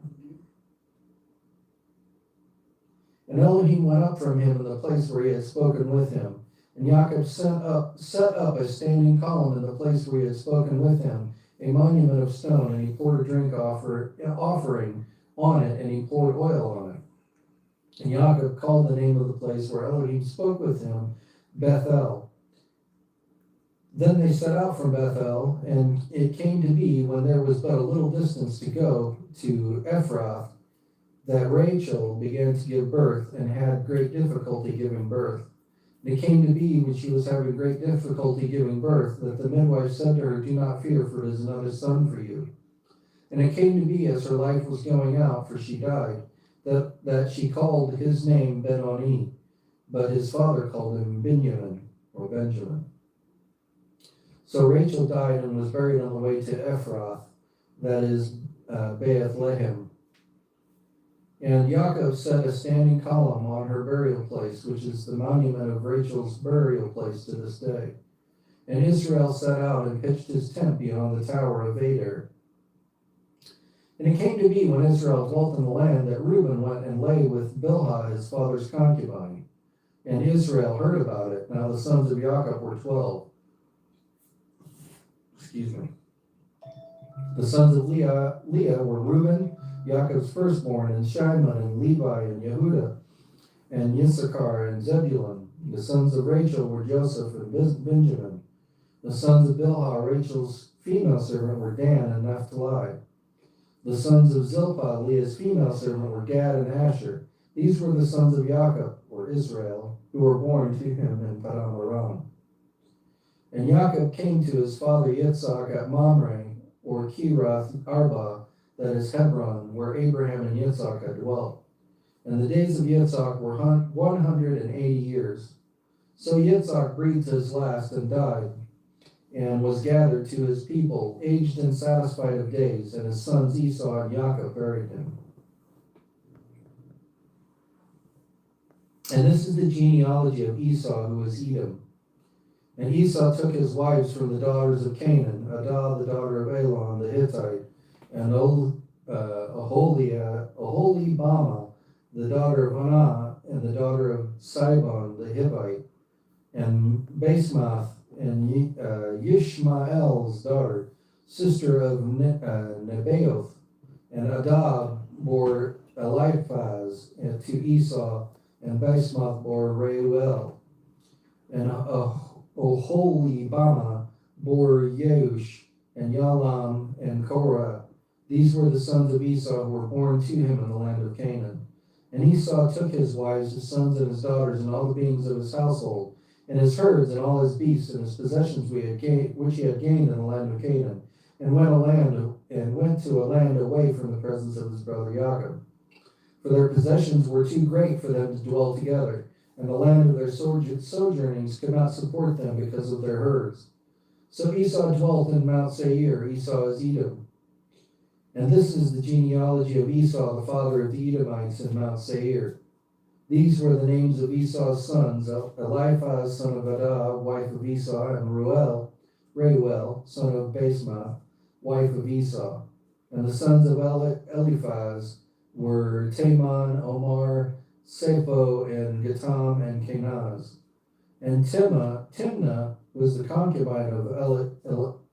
And Elohim went up from him in the place where he had spoken with him. And Jacob set up a standing column in the place where he had spoken with him, a monument of stone, and he poured a drink offering on it, and he poured oil on it. And Yaakov called the name of the place where Elohim spoke with him, Bethel. Then they set out from Bethel, and it came to be, when there was but a little distance to go to Ephrath, that Rachel began to give birth, and had great difficulty giving birth. And it came to be, when she was having great difficulty giving birth, that the midwife said to her, "Do not fear, for it is another son for you." And it came to be, as her life was going out, for she died, that she called his name Ben-Oni, but his father called him Benjamin. So Rachel died and was buried on the way to Ephrath, that is Bethlehem. And Yaakov set a standing column on her burial place, which is the monument of Rachel's burial place to this day. And Israel set out and pitched his tent beyond the tower of Eder. And it came to be, when Israel dwelt in the land, that Reuben went and lay with Bilhah, his father's concubine. And Israel heard about it. Now the sons of Yaakov were 12. The sons of Leah were Reuben, Yaakov's firstborn, and Shimon, and Levi, and Yehuda, and Yissachar, and Zebulun. The sons of Rachel were Joseph and Benjamin. The sons of Bilhah, Rachel's female servant, were Dan and Naphtali. The sons of Zilpah, Leah's female servant, were Gad and Asher. These were the sons of Yaakov, or Israel, who were born to him in Padan Aram. And Yaakov came to his father Yitzhak at Mamre, or Kirath Arba, that is Hebron, where Abraham and Yitzhak had dwelt. And the days of Yitzhak were 180 years. So Yitzhak breathed his last and died, and was gathered to his people, aged and satisfied of days, and his sons Esau and Yaakov buried him. And this is the genealogy of Esau, who was Edom. And Esau took his wives from the daughters of Canaan, Adah, the daughter of Elon, the Hittite, and Aholibama, the daughter of Anah, and the daughter of Sibon, the Hivite, and Basemath, and Yishmael's daughter, sister of Nebaioth. And Adah bore Eliphaz to Esau, and Basemath bore Reuel. And Oholibama bore Yeush, and Yalam, and Korah. These were the sons of Esau who were born to him in the land of Canaan. And Esau took his wives, his sons, and his daughters, and all the beings of his household, and his herds, and all his beasts, and his possessions which he had gained in the land of Canaan, and went to a land away from the presence of his brother Yaakov. For their possessions were too great for them to dwell together, and the land of their sojournings could not support them because of their herds. So Esau dwelt in Mount Seir. Esau is Edom. And this is the genealogy of Esau, the father of the Edomites, in Mount Seir. These were the names of Esau's sons: Eliphaz, son of Adah, wife of Esau, and Reuel, son of Basemath, wife of Esau. And the sons of Eliphaz were Taman, Omar, Sepho, and Gatam, and Kenaz. And Timnah was the concubine of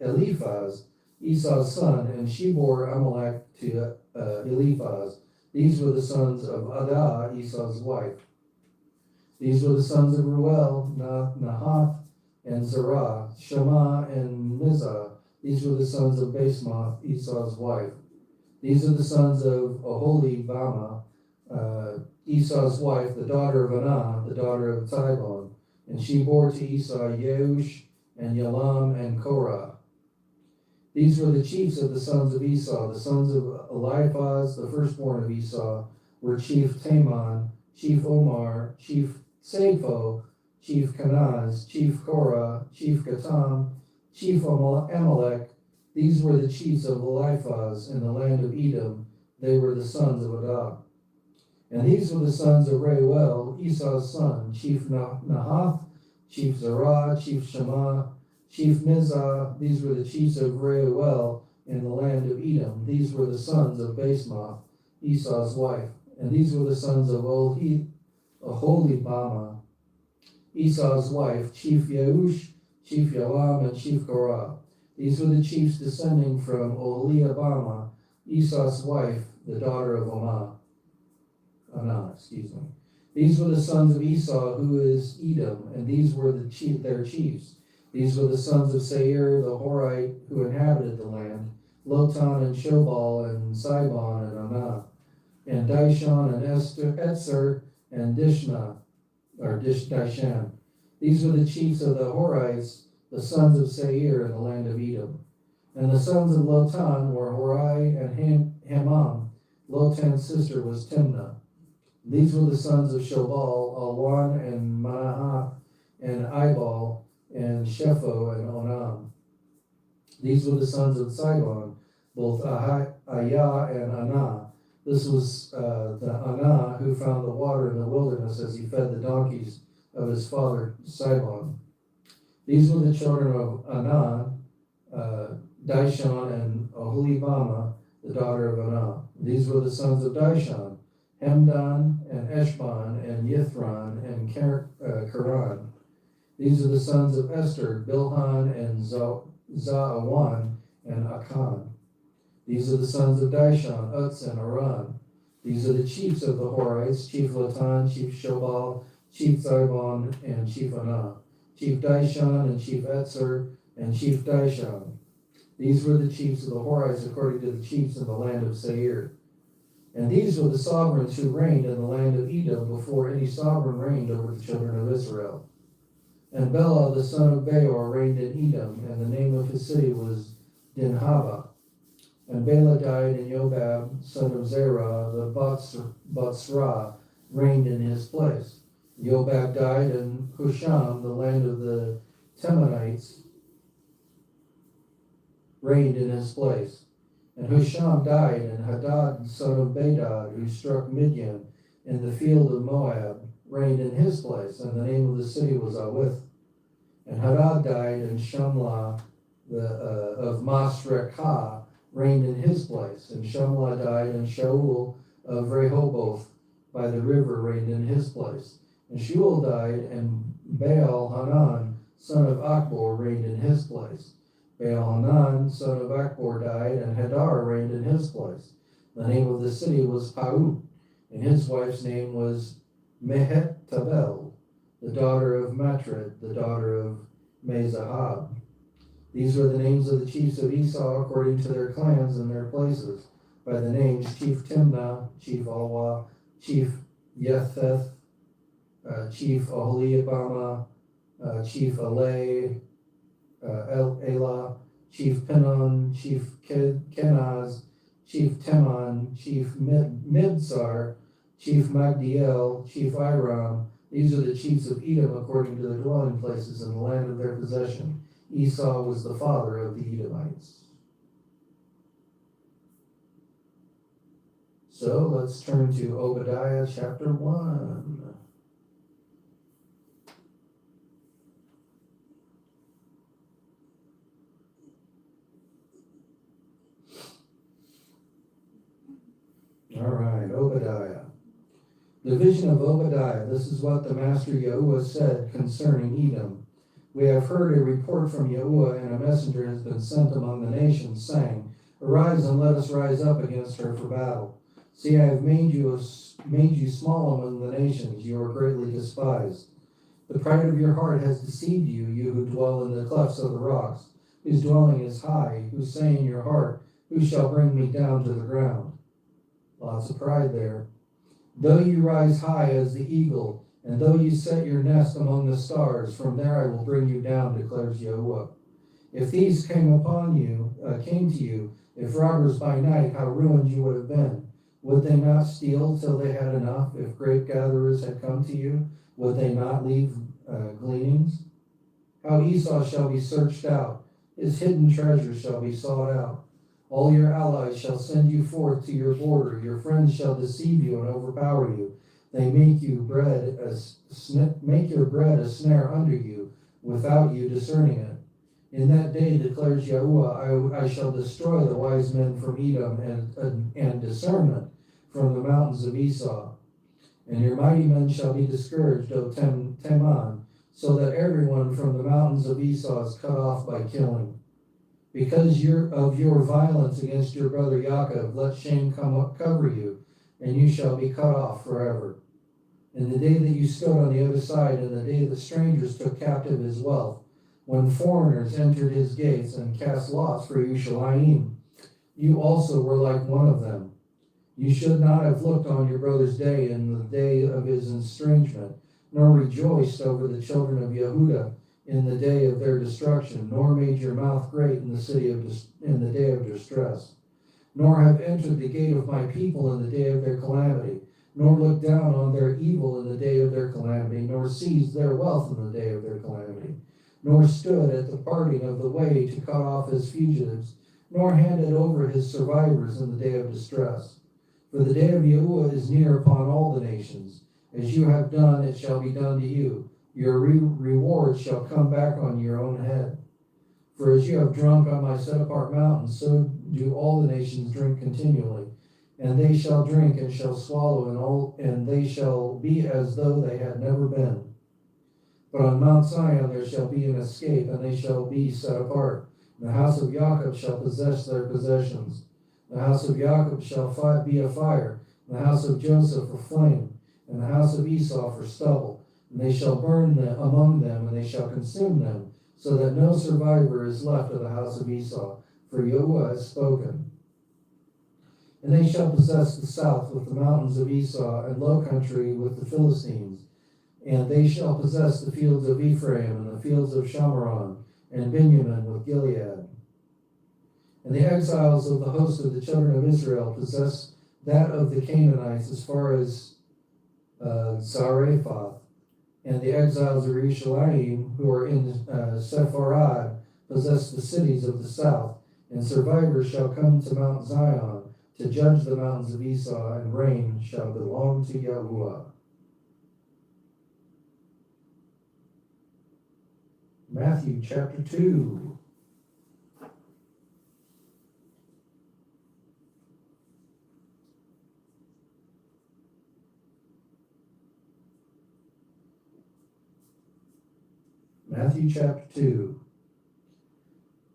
Eliphaz, Esau's son, and she bore Amalek to Eliphaz. These were the sons of Adah, Esau's wife. These were the sons of Reuel, Nahath, and Zerah, Shema, and Mizah. These were the sons of Basemath, Esau's wife. These are the sons of Oholibama, Esau's wife, the daughter of Anah, the daughter of Tibon. And she bore to Esau Yeush, and Yalam, and Korah. These were the chiefs of the sons of Esau. The sons of Eliphaz, the firstborn of Esau, were chief Taman, chief Omar, chief Sepho, chief Kenaz, chief Korah, chief Gatam, chief Amalek. These were the chiefs of Eliphaz in the land of Edom. They were the sons of Adah. And these were the sons of Reuel, Esau's son, chief Nahath, chief Zerah, chief Shema, chief Mizah. These were the chiefs of Reuel in the land of Edom. These were the sons of Basemath, Esau's wife. And these were the sons of Oholibama, Esau's wife, chief Yeush, chief Yalam, and chief Korah. These were the chiefs descending from Oholibama, Esau's wife, the daughter of Omah. excuse me. These were the sons of Esau, who is Edom, and these were their chiefs. These were the sons of Seir, the Horite, who inhabited the land, Lotan and Shobal and Sibon and Anah, and Dishon and Etzer and Dishan. These were the chiefs of the Horites, the sons of Seir in the land of Edom. And the sons of Lotan were Horai and Hamam. Lotan's sister was Timnah. These were the sons of Shobal, Alwan and Manahath and Ibal and Shepho and Onam. These were the sons of Sibon, both Ayah and Anah. This was the Anah who found the water in the wilderness as he fed the donkeys of his father Sibon. These were the children of Anah, Dishon and Oholibamah, the daughter of Anah. These were the sons of Dishon, Hemdan and Eshban and Yithran and Karan. These are the sons of Esther, Bilhan and Zaawan and Akan. These are the sons of Dishon, Utz and Aran. These are the chiefs of the Horites, Chief Lotan, Chief Shobal, Chief Zibon, and Chief Anah, Chief Dishon and Chief Etzer and Chief Dishon. These were the chiefs of the Horites according to the chiefs in the land of Seir. And these were the sovereigns who reigned in the land of Edom before any sovereign reigned over the children of Israel. And Bela, the son of Beor, reigned in Edom, and the name of his city was Dinhaba. And Bela died, and Jobab, son of Zerah, the Batsra, reigned in his place. Jobab died, and Husham, the land of the Temanites, reigned in his place. And Husham died, and Hadad, son of Bedad, who struck Midian in the field of Moab, reigned in his place, and the name of the city was Awith. And Hadad died, and Shamlah of Masrekah reigned in his place. And Shamlah died, and Shaul of Rehoboth by the river reigned in his place. And Shaul died, and Baal Hanan, son of Akbor, reigned in his place. Baal Hanan, son of Akbor, died, and Hadar reigned in his place. The name of the city was Paut, and his wife's name was Mehetabel, the daughter of Matred, the daughter of Mezahab. These were the names of the chiefs of Esau according to their clans and their places, by the names Chief Timnah, Chief Alwa, Chief Yetheth, Chief Oholibamah, Chief Alei, Elah, Chief Pinon, Chief Kenaz, Chief Teman, Chief Mibzar, Chief Magdiel, Chief Iram. These are the chiefs of Edom according to their dwelling places in the land of their possession. Esau was the father of the Edomites. So let's turn to Obadiah chapter 1. All right, Obadiah. The vision of Obadiah. This is what the Master Yahuwah said concerning Edom. We have heard a report from Yahuwah, and a messenger has been sent among the nations, saying, Arise and let us rise up against her for battle. See, I have made you small among the nations. You are greatly despised. The pride of your heart has deceived you, you who dwell in the clefts of the rocks, whose dwelling is high, who say in your heart, Who shall bring me down to the ground? Lots of pride there. Though you rise high as the eagle, and though you set your nest among the stars, from there I will bring you down, declares Yahuwah. If thieves came to you, if robbers by night, how ruined you would have been. Would they not steal till they had enough? If grape gatherers had come to you, would they not leave gleanings? How Esau shall be searched out, his hidden treasure shall be sought out. All your allies shall send you forth to your border. Your friends shall deceive you and overpower you. They make your bread a snare under you, without you discerning it. In that day, declares Yahuwah, I shall destroy the wise men from Edom and discernment from the mountains of Esau. And your mighty men shall be discouraged, O Teman, so that everyone from the mountains of Esau is cut off by killing. Because of your violence against your brother Yaakov, let shame cover you. and you shall be cut off forever. In the day that you stood on the other side, in the day that strangers took captive his wealth, when foreigners entered his gates and cast lots for Yerushalayim, you also were like one of them. You should not have looked on your brother's day in the day of his estrangement, nor rejoiced over the children of Yehudah in the day of their destruction, nor made your mouth great in the day of distress, nor have entered the gate of my people in the day of their calamity, nor looked down on their evil in the day of their calamity, nor seized their wealth in the day of their calamity, nor stood at the parting of the way to cut off his fugitives, nor handed over his survivors in the day of distress. For the day of Yahuwah is near upon all the nations. As you have done, it shall be done to you. Your reward shall come back on your own head. For as you have drunk on my set-apart mountain, so do all the nations drink continually. And they shall drink and shall swallow, and they shall be as though they had never been. But on Mount Zion there shall be an escape, and they shall be set apart. And the house of Jacob shall possess their possessions. The house of Jacob shall be a fire, and the house of Joseph a flame, and the house of Esau for stubble. And they shall burn among them, and they shall consume them, so that no survivor is left of the house of Esau, for Yahuwah has spoken. And they shall possess the south with the mountains of Esau, and low country with the Philistines. And they shall possess the fields of Ephraim, and the fields of Shamaron, and Benjamin with Gilead. And the exiles of the host of the children of Israel possess that of the Canaanites as far as Zarephath. And the exiles of Yerushalayim, who are in Sepharad, possess the cities of the south. And survivors shall come to Mount Zion to judge the mountains of Esau, and reign shall belong to Yahuwah. Matthew chapter 2. Matthew chapter 2.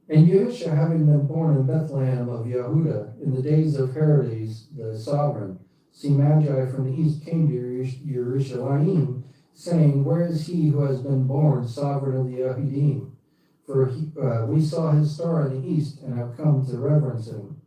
And Yeshua, having been born in Bethlehem of Yehudah, in the days of Herodes the sovereign, see Magi from the east came to Yerushalayim, saying, Where is he who has been born sovereign of the Yehudim? For we saw his star in the east, and have come to reverence him.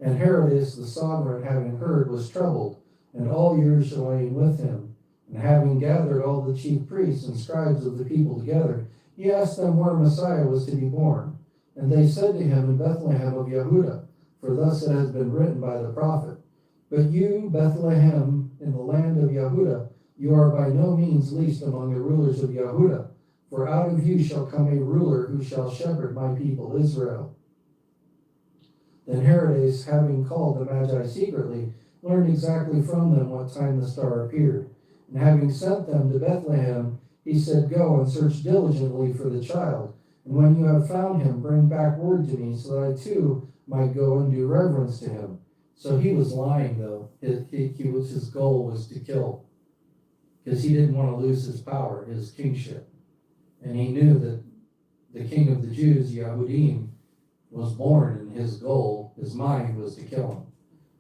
And Herodes the sovereign, having heard, was troubled, and all Yerushalayim with him. And having gathered all the chief priests and scribes of the people together, he asked them where Messiah was to be born. And they said to him, In Bethlehem of Yehudah, for thus it has been written by the prophet. But you, Bethlehem, in the land of Yehudah, you are by no means least among the rulers of Yehudah, for out of you shall come a ruler who shall shepherd my people Israel. Then Herodes, having called the Magi secretly, learned exactly from them what time the star appeared. And having sent them to Bethlehem, he said, Go and search diligently for the child. And when you have found him, bring back word to me, so that I too might go and do reverence to him. So he was lying, though. His goal was to kill, because he didn't want to lose his power, his kingship. And he knew that the king of the Jews, Yehudim, was born, and his goal, his mind, was to kill him.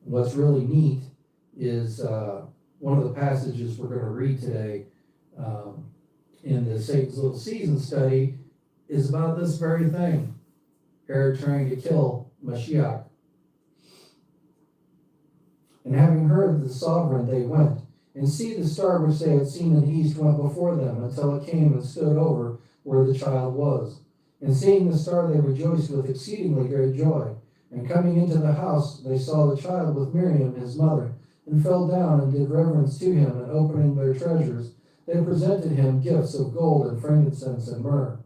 What's really neat is one of the passages we're going to read today in the Satan's Little Season study is about this very thing. Herod trying to kill Mashiach. And having heard the sovereign, they went. And see, the star which they had seen in the east went before them, until it came and stood over where the child was. And seeing the star, they rejoiced with exceedingly great joy. And coming into the house, they saw the child with Miriam, his mother, and fell down and did reverence to him. And opening their treasures, they presented him gifts of gold and frankincense and myrrh.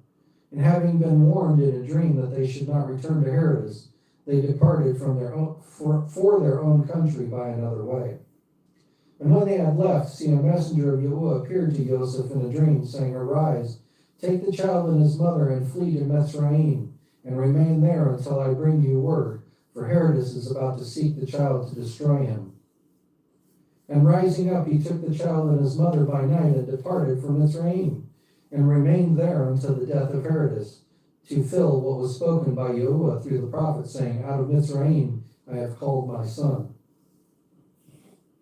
And having been warned in a dream that they should not return to Herodes, they departed from their own, for their own country by another way. And when they had left, see, a messenger of Yahuwah appeared to Joseph in a dream, saying, Arise, take the child and his mother, and flee to Mitzrayim, and remain there until I bring you word, for Herodes is about to seek the child to destroy him. And rising up, he took the child and his mother by night, and departed from Mitzrayim, and remained there until the death of Herodes, to fill what was spoken by Yahuwah through the prophet, saying, Out of Mitzrayim I have called my son.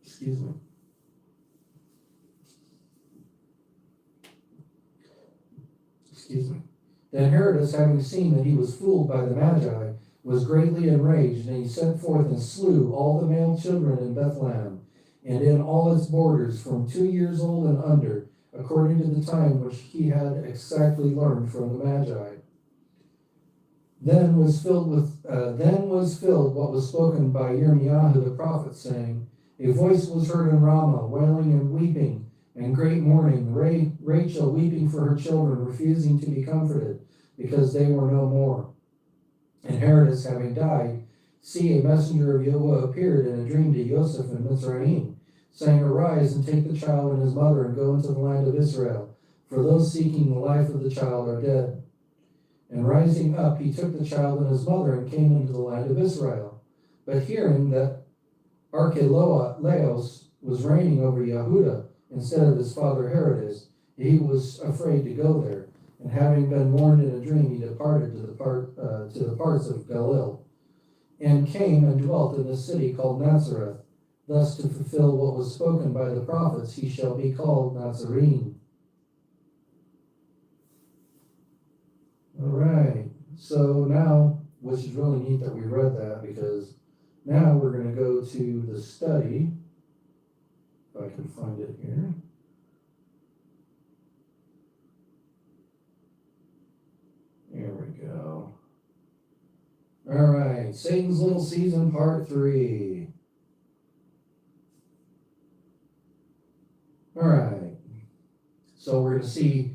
Excuse me. Excuse me. Then Herod, having seen that he was fooled by the Magi, was greatly enraged, and he sent forth and slew all the male children in Bethlehem, and in all its borders, from 2 years old and under, according to the time which he had exactly learned from the Magi. Then was filled what was spoken by Yirmiyahu the prophet, saying, a voice was heard in Ramah, wailing and weeping, and great mourning, Rachel weeping for her children, refusing to be comforted, because they were no more. And Herod, having died, see, a messenger of Yahuwah appeared in a dream to Joseph in Mizraim, saying, arise and take the child and his mother and go into the land of Israel, for those seeking the life of the child are dead. And rising up, he took the child and his mother and came into the land of Israel. But hearing that Archelaus was reigning over Yehuda instead of his father Herod, he was afraid to go there. And having been warned in a dream, he departed to the parts of Galilee, and came and dwelt in a city called Nazareth, thus to fulfill what was spoken by the prophets, he shall be called Nazarene. All right, so now, which is really neat that we read that, because now we're going to go to the study, if I can find it here. Here we go. All right, Satan's Little Season, Part 3. All right, so we're going to see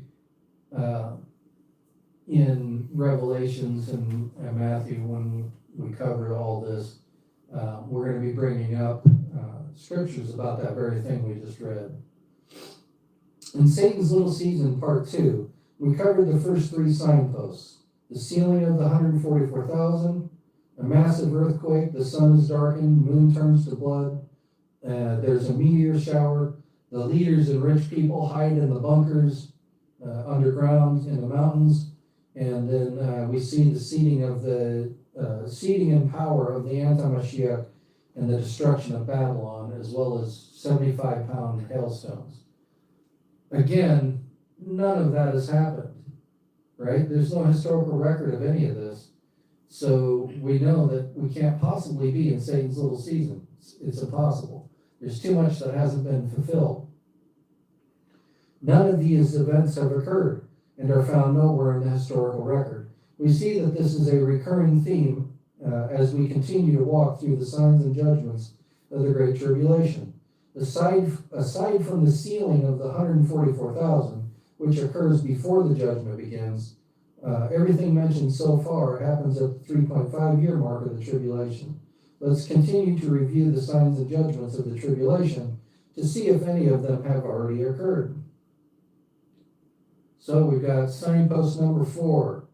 in Revelations and Matthew, when we cover all this, we're going to be bringing up scriptures about that very thing we just read. In Satan's Little Season, Part 2, we covered the first 3 signposts. The sealing of the 144,000, a massive earthquake, the sun is darkened, moon turns to blood, there's a meteor shower, the leaders and rich people hide in the bunkers underground in the mountains, and then we see the seating and power of the anti-Mashiach and the destruction of Babylon, as well as 75-pound hailstones. Again, none of that has happened, right? There's no historical record of any of this. So we know that we can't possibly be in Satan's little season. It's impossible. There's too much that hasn't been fulfilled. None of these events have occurred and are found nowhere in the historical record. We see that this is a recurring theme as we continue to walk through the signs and judgments of the Great Tribulation. Aside from the sealing of the 144,000, which occurs before the judgment begins, everything mentioned so far happens at the 3.5-year mark of the tribulation. Let's continue to review the signs and judgments of the tribulation to see if any of them have already occurred. So we've got signpost number 4.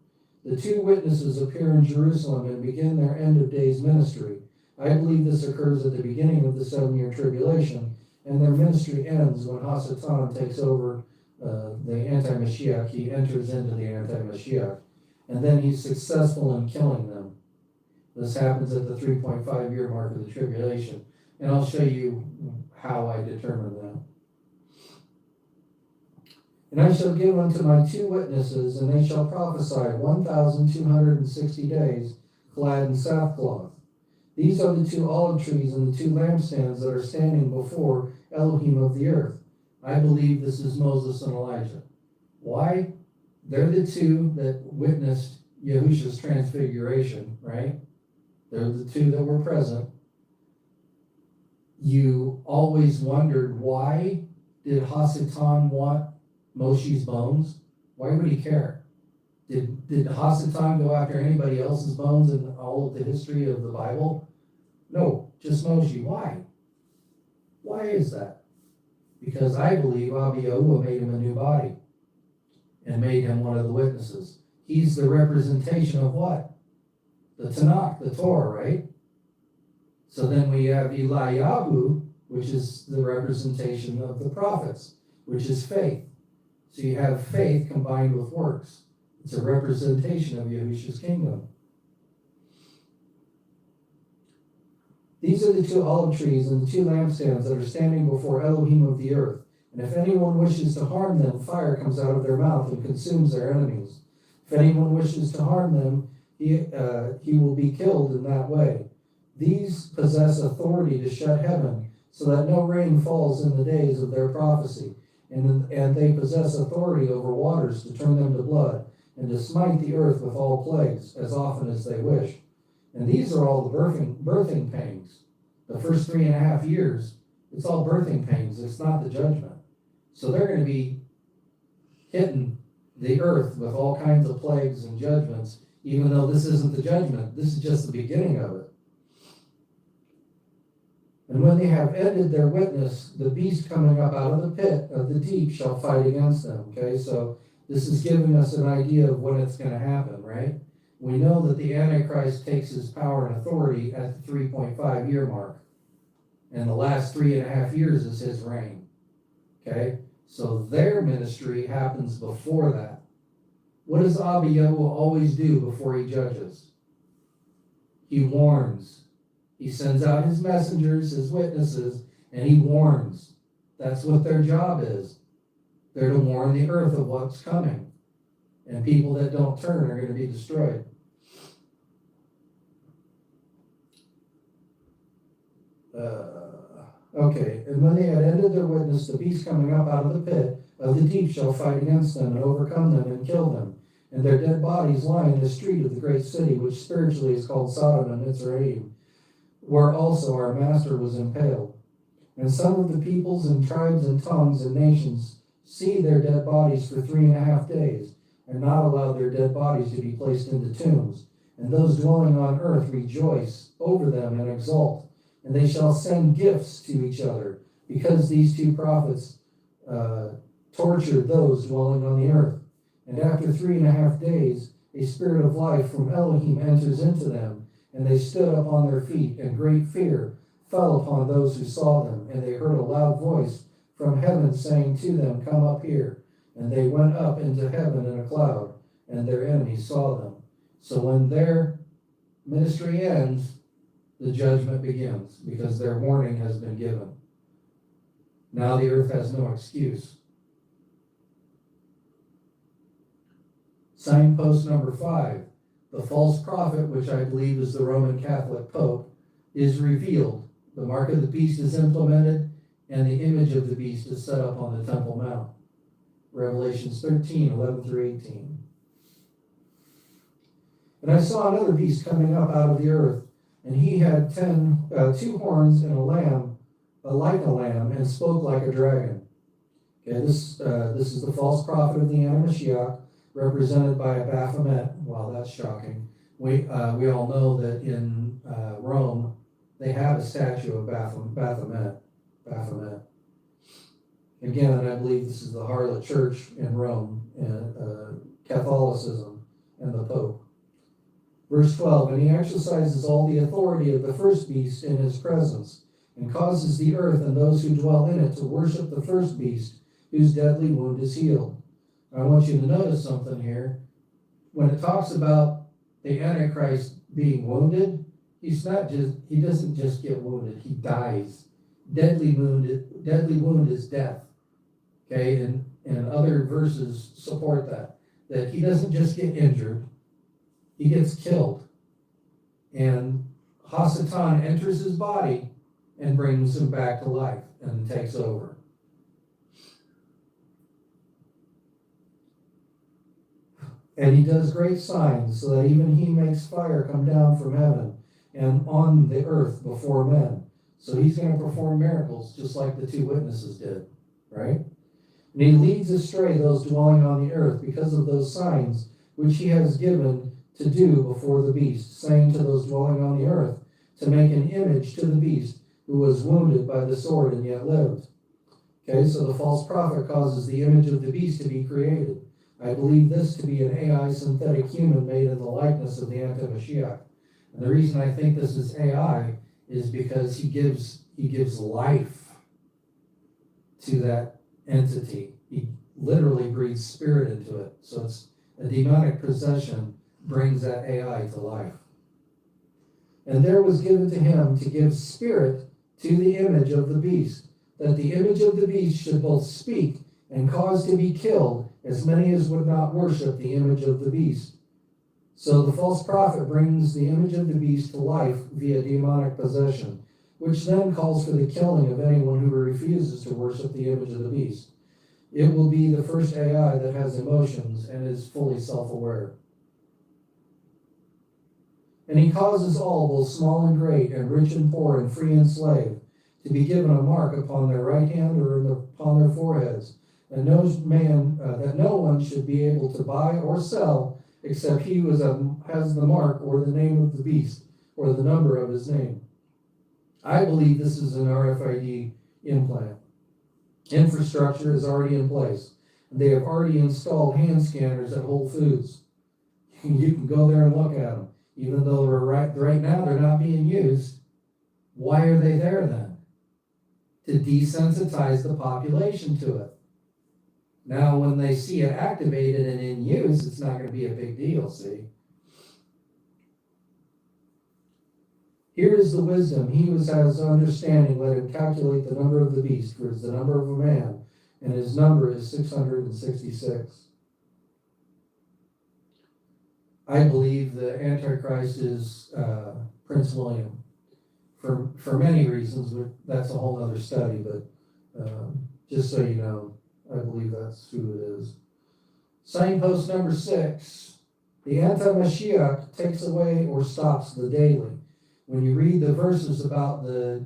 The 2 witnesses appear in Jerusalem and begin their end of days ministry. I believe this occurs at the beginning of the 7-year tribulation, and their ministry ends when Hasatan takes over the anti-Mashiach. He enters into the anti-Mashiach, and then he's successful in killing them. This happens at the 3.5-year mark of the tribulation, and I'll show you how I determine that. And I shall give unto my 2 witnesses, and they shall prophesy 1,260 days, clad in sackcloth. These are the 2 olive trees and the 2 lampstands that are standing before Elohim of the earth. I believe this is Moses and Elijah. Why? They're the 2 that witnessed Yahushua's transfiguration, right? They're the 2 that were present. You always wondered, why did Hasatan want Moshe's bones? Why would he care? Did Hasatan go after anybody else's bones in all of the history of the Bible? No, just Moshe. Why? Why is that? Because I believe Abba Yahuwah made him a new body and made him one of the witnesses. He's the representation of what? The Tanakh, the Torah, right? So then we have Eliyahu, which is the representation of the prophets, which is faith. So you have faith combined with works. It's a representation of Yahushua's kingdom. These are the 2 olive trees and the 2 lampstands that are standing before Elohim of the earth. And if anyone wishes to harm them, fire comes out of their mouth and consumes their enemies. If anyone wishes to harm them, he will be killed in that way. These possess authority to shut heaven, so that no rain falls in the days of their prophecy. And they possess authority over waters to turn them to blood, and to smite the earth with all plagues, as often as they wish. And these are all the birthing pains. The first 3.5 years, it's all birthing pains. It's not the judgment. So they're going to be hitting the earth with all kinds of plagues and judgments, even though this isn't the judgment. This is just the beginning of it. And when they have ended their witness, the beast coming up out of the pit of the deep shall fight against them. Okay, so this is giving us an idea of when it's going to happen, right? We know that the Antichrist takes his power and authority at the 3.5 year mark. And the last 3.5 years is his reign. Okay? So their ministry happens before that. What does Abba Yahuwah always do before he judges? He warns. He sends out his messengers, his witnesses, and he warns. That's what their job is. They're to warn the earth of what's coming. And people that don't turn are going to be destroyed. Okay, and when they had ended their witness, the beast coming up out of the pit of the deep shall fight against them and overcome them and kill them. And their dead bodies lie in the street of the great city, which spiritually is called Sodom and Mizraim, where also our master was impaled. And some of the peoples and tribes and tongues and nations see their dead bodies for 3.5 days, and not allow their dead bodies to be placed into tombs. And those dwelling on earth rejoice over them and exult. And they shall send gifts to each other, because these 2 prophets tortured those dwelling on the earth. And after 3.5 days, a spirit of life from Elohim enters into them, and they stood up on their feet, and great fear fell upon those who saw them. And they heard a loud voice from heaven saying to them, "Come up here." And they went up into heaven in a cloud, and their enemies saw them. So when their ministry ends, the judgment begins, because their warning has been given. Now the earth has no excuse. Signpost number 5. The false prophet, which I believe is the Roman Catholic Pope, is revealed. The mark of the beast is implemented, and the image of the beast is set up on the Temple Mount. Revelations 13:11-18. And I saw another beast coming up out of the earth, and he had 2 horns and a lamb, like a lamb, and spoke like a dragon. Okay, this is the false prophet of the Antimashiach, represented by a Baphomet. Wow, that's shocking. We all know that in Rome, they have a statue of Baphomet. Again, I believe this is the harlot church in Rome, and Catholicism and the Pope. Verse 12, and he exercises all the authority of the first beast in his presence, and causes the earth and those who dwell in it to worship the first beast, whose deadly wound is healed. I want you to notice something here. When it talks about the Antichrist being wounded, he doesn't just get wounded, he dies. Deadly wound is death. Okay, and other verses support that he doesn't just get injured, he gets killed. And Hasatan enters his body and brings him back to life and takes over. And he does great signs, so that even he makes fire come down from heaven and on the earth before men. So he's going to perform miracles just like the 2 witnesses did, right? And he leads astray those dwelling on the earth because of those signs which he has given to do before the beast, saying to those dwelling on the earth to make an image to the beast who was wounded by the sword and yet lived. Okay, so the false prophet causes the image of the beast to be created. I believe this to be an AI synthetic human made in the likeness of the Anti-Mashiach. And the reason I think this is AI is because he gives life to that entity. He literally breathes spirit into it. So it's a demonic possession brings that AI to life. And there was given to him to give spirit to the image of the beast, that the image of the beast should both speak and cause to be killed as many as would not worship the image of the beast. So the false prophet brings the image of the beast to life via demonic possession, which then calls for the killing of anyone who refuses to worship the image of the beast. It will be the first AI that has emotions and is fully self-aware. And he causes all, both small and great, and rich and poor, and free and slave, to be given a mark upon their right hand or upon their foreheads, and that no one should be able to buy or sell except he who has the mark or the name of the beast or the number of his name. I believe this is an RFID implant. Infrastructure is already in place. They have already installed hand scanners at Whole Foods. You can go there and look at them. Even though right now they're not being used, why are they there then? To desensitize the population to it. Now, when they see it activated and in use, it's not going to be a big deal, see? Here is the wisdom. He who has understanding, let him calculate the number of the beast, for it is the number of a man, and his number is 666. I believe the Antichrist is Prince William for many reasons, but that's a whole other study, but just so you know, I believe that's who it is. Signpost number 6, the anti-Mashiach takes away or stops the daily. When you read the verses about the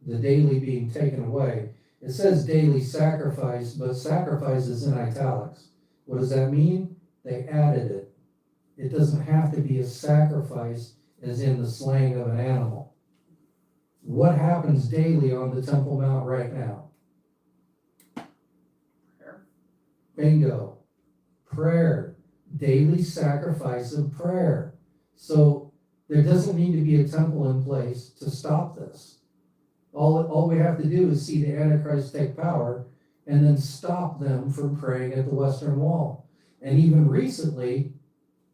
daily being taken away, it says daily sacrifice, but sacrifice is in italics. What does that mean? They added it. It doesn't have to be a sacrifice as in the slaying of an animal. What happens daily on the Temple Mount right now? Prayer. Bingo. Prayer. Daily sacrifice of prayer. So there doesn't need to be a temple in place to stop this. All we have to do is see the Antichrist take power and then stop them from praying at the Western Wall. And even recently,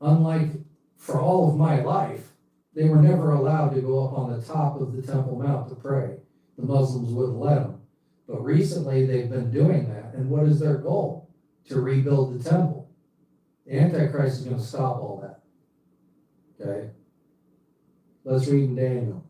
unlike for all of my life, they were never allowed to go up on the top of the Temple Mount to pray. The Muslims wouldn't let them. But recently they've been doing that. And what is their goal? To rebuild the temple. The Antichrist is going to stop all that. Okay? Let's read in Daniel.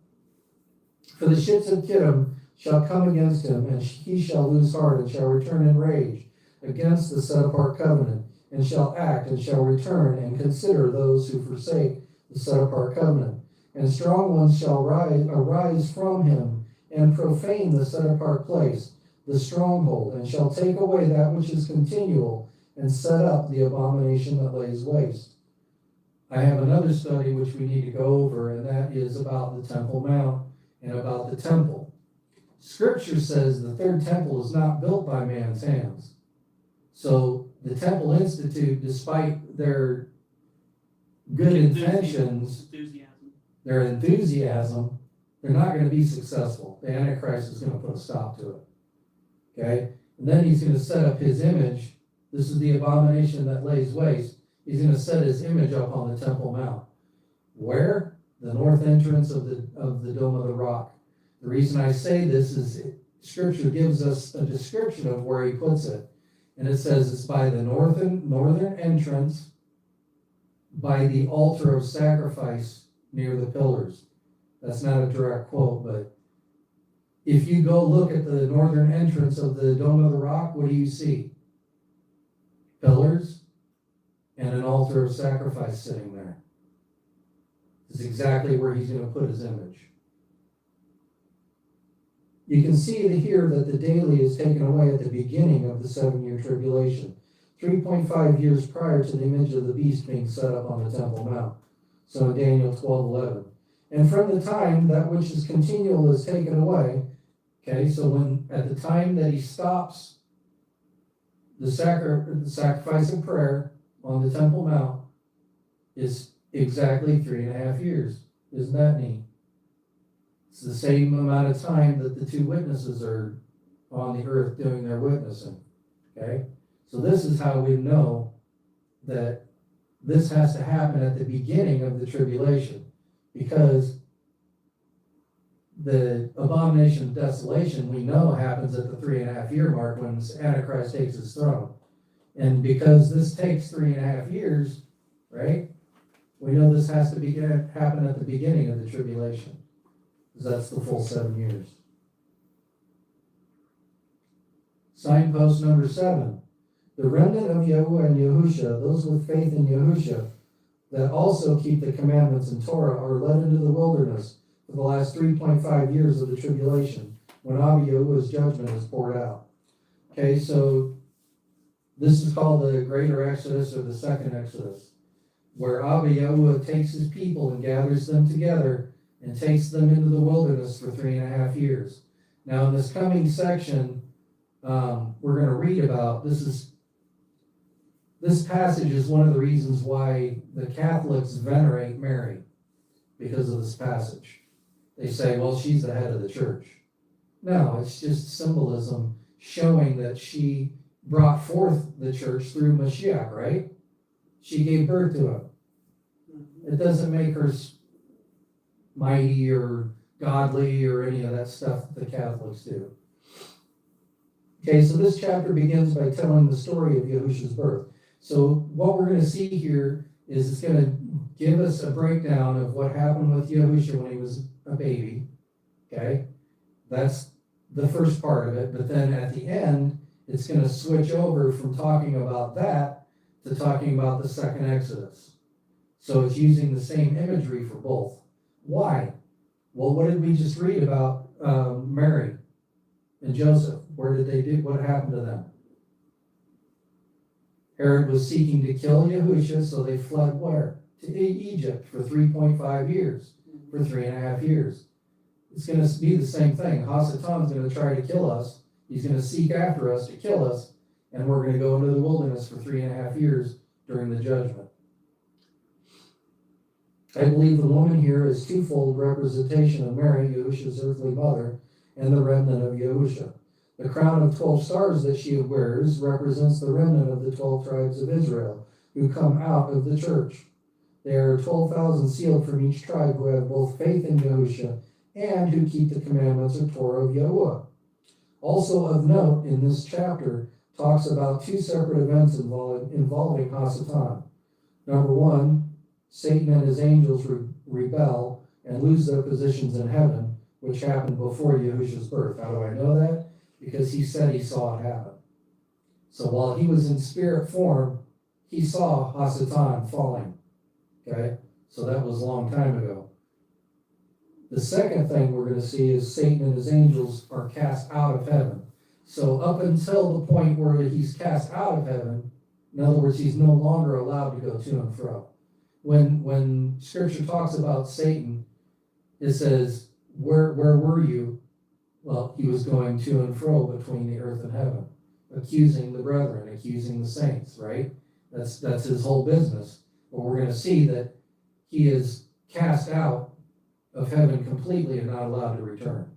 For the ships of Kittim shall come against him, and he shall lose heart, and shall return in rage against the set apart covenant, and shall act, and shall return, and consider those who forsake the set apart covenant. And strong ones shall arise from him, and profane the set apart place, the stronghold, and shall take away that which is continual, and set up the abomination that lays waste. I have another study which we need to go over, and that is about the Temple Mount and about the temple. Scripture says the third temple is not built by man's hands. So the Temple Institute, despite their good intentions, their enthusiasm, they're not going to be successful. The Antichrist is going to put a stop to it. Okay? And then he's going to set up his image. This is the abomination that lays waste. He's going to set his image up on the Temple Mount. Where? The north entrance of the Dome of the Rock. The reason I say this is Scripture gives us a description of where he puts it. And it says it's by the northern entrance, by the altar of sacrifice near the pillars. That's not a direct quote, but if you go look at the northern entrance of the Dome of the Rock, what do you see? Pillars and an altar of sacrifice sitting there. It's exactly where he's going to put his image. You can see here that the daily is taken away at the beginning of the 7-year tribulation, 3.5 years prior to the image of the beast being set up on the Temple Mount. So Daniel 12:11. And from the time that which is continual is taken away, okay, so when at the time that he stops the sacrifice of prayer on the Temple Mount is exactly 3.5 years. Isn't that neat? It's the same amount of time that the two witnesses are on the earth doing their witnessing. Okay? So this is how we know that this has to happen at the beginning of the tribulation. Because the abomination of desolation, we know happens at the 3.5 year mark when Antichrist takes his throne. And because this takes 3.5 years, right? We know this has to happen at the beginning of the tribulation, because that's the full 7 years. Signpost number 7. The remnant of Yahuwah and Yahusha, those with faith in Yahusha, that also keep the commandments and Torah, are led into the wilderness for the last 3.5 years of the tribulation, when Abba Yahuwah's judgment is poured out. Okay, so this is called the Greater Exodus or the Second Exodus, where Abba Yahuwah takes his people and gathers them together and takes them into the wilderness for 3.5 years. Now, in this coming section, we're going to read about, this passage is one of the reasons why the Catholics venerate Mary, because of this passage. They say, well, she's the head of the church. No, it's just symbolism showing that she brought forth the church through Mashiach, right? She gave birth to him. It doesn't make her mighty or godly or any of that stuff that the Catholics do. Okay, so this chapter begins by telling the story of Yahusha's birth. So what we're going to see here is it's going to give us a breakdown of what happened with Yahusha when he was a baby. Okay, that's the first part of it. But then at the end, it's going to switch over from talking about that to talking about the second Exodus. So it's using the same imagery for both. Why? Well, what did we just read about Mary and Joseph? Where did they do? What happened to them? Herod was seeking to kill Yahusha, so they fled where? To Egypt for 3.5 years, for 3.5 years. It's going to be the same thing. Hasatan's going to try to kill us. He's going to seek after us to kill us, and we're going to go into the wilderness for 3.5 years during the judgment. I believe the woman here is twofold representation of Mary, Yahusha's earthly mother, and the remnant of Yahusha. The crown of 12 stars that she wears represents the remnant of the 12 tribes of Israel, who come out of the church. There are 12,000 sealed from each tribe who have both faith in Yahusha and who keep the commandments of Torah of Yahuwah. Also of note in this chapter talks about two separate events involving Hasatan. Number 1, Satan and his angels rebel and lose their positions in heaven, which happened before Yahusha's birth. How do I know that? Because he said he saw it happen. So while he was in spirit form, he saw Hasatan falling. Okay? So that was a long time ago. The second thing we're going to see is Satan and his angels are cast out of heaven. So up until the point where he's cast out of heaven, in other words, he's no longer allowed to go to and fro. When Scripture talks about Satan, it says, where were you? Well, he was going to and fro between the earth and heaven, accusing the brethren, accusing the saints, right? That's his whole business. But we're going to see that he is cast out of heaven completely and not allowed to return.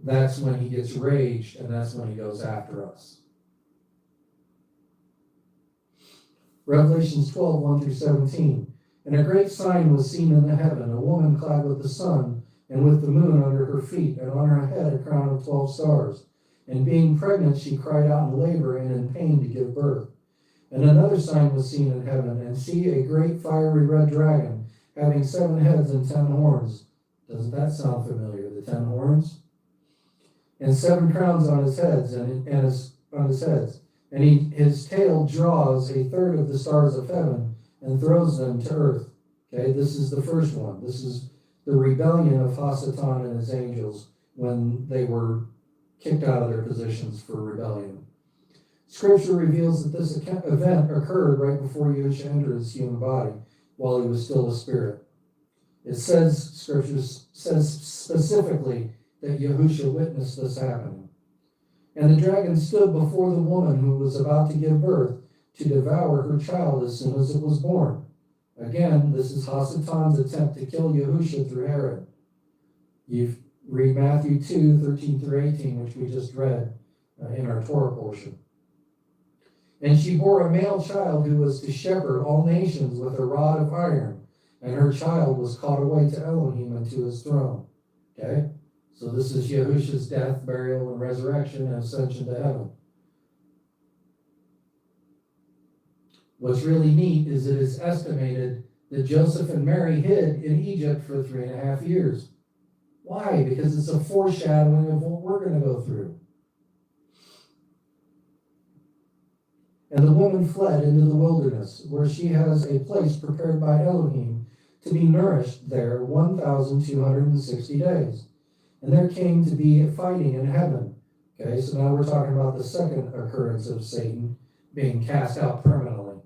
That's when he gets raged, and that's when he goes after us. Revelations 12, 1 through 17. And a great sign was seen in the heaven, a woman clad with the sun, and with the moon under her feet, and on her head a crown of 12 stars. And being pregnant, she cried out in labor and in pain to give birth. And another sign was seen in heaven, and see a great fiery red dragon, having 7 heads and 10 horns. Doesn't that sound familiar? The 10 horns? And 7 crowns on his heads, and his tail draws a third of the stars of heaven and throws them to earth. Okay, this is the first one. This is the rebellion of Hasatan and his angels when they were kicked out of their positions for rebellion. Scripture reveals that this event occurred right before Yahusha entered his human body while he was still a spirit. Scripture says specifically that Yahusha witnessed this happening. And the dragon stood before the woman who was about to give birth to devour her child as soon as it was born. Again, this is Hasatan's attempt to kill Yahusha through Herod. You read Matthew 2, 13 through 18, which we just read in our Torah portion. And she bore a male child who was to shepherd all nations with a rod of iron, and her child was caught away to Elohim and to his throne. Okay? So this is Yahushua's death, burial, and resurrection and ascension to heaven. What's really neat is it is estimated that Joseph and Mary hid in Egypt for 3.5 years. Why? Because it's a foreshadowing of what we're going to go through. And the woman fled into the wilderness, where she has a place prepared by Elohim to be nourished there 1,260 days. And there came to be fighting in heaven. Okay, so now we're talking about the second occurrence of Satan being cast out permanently.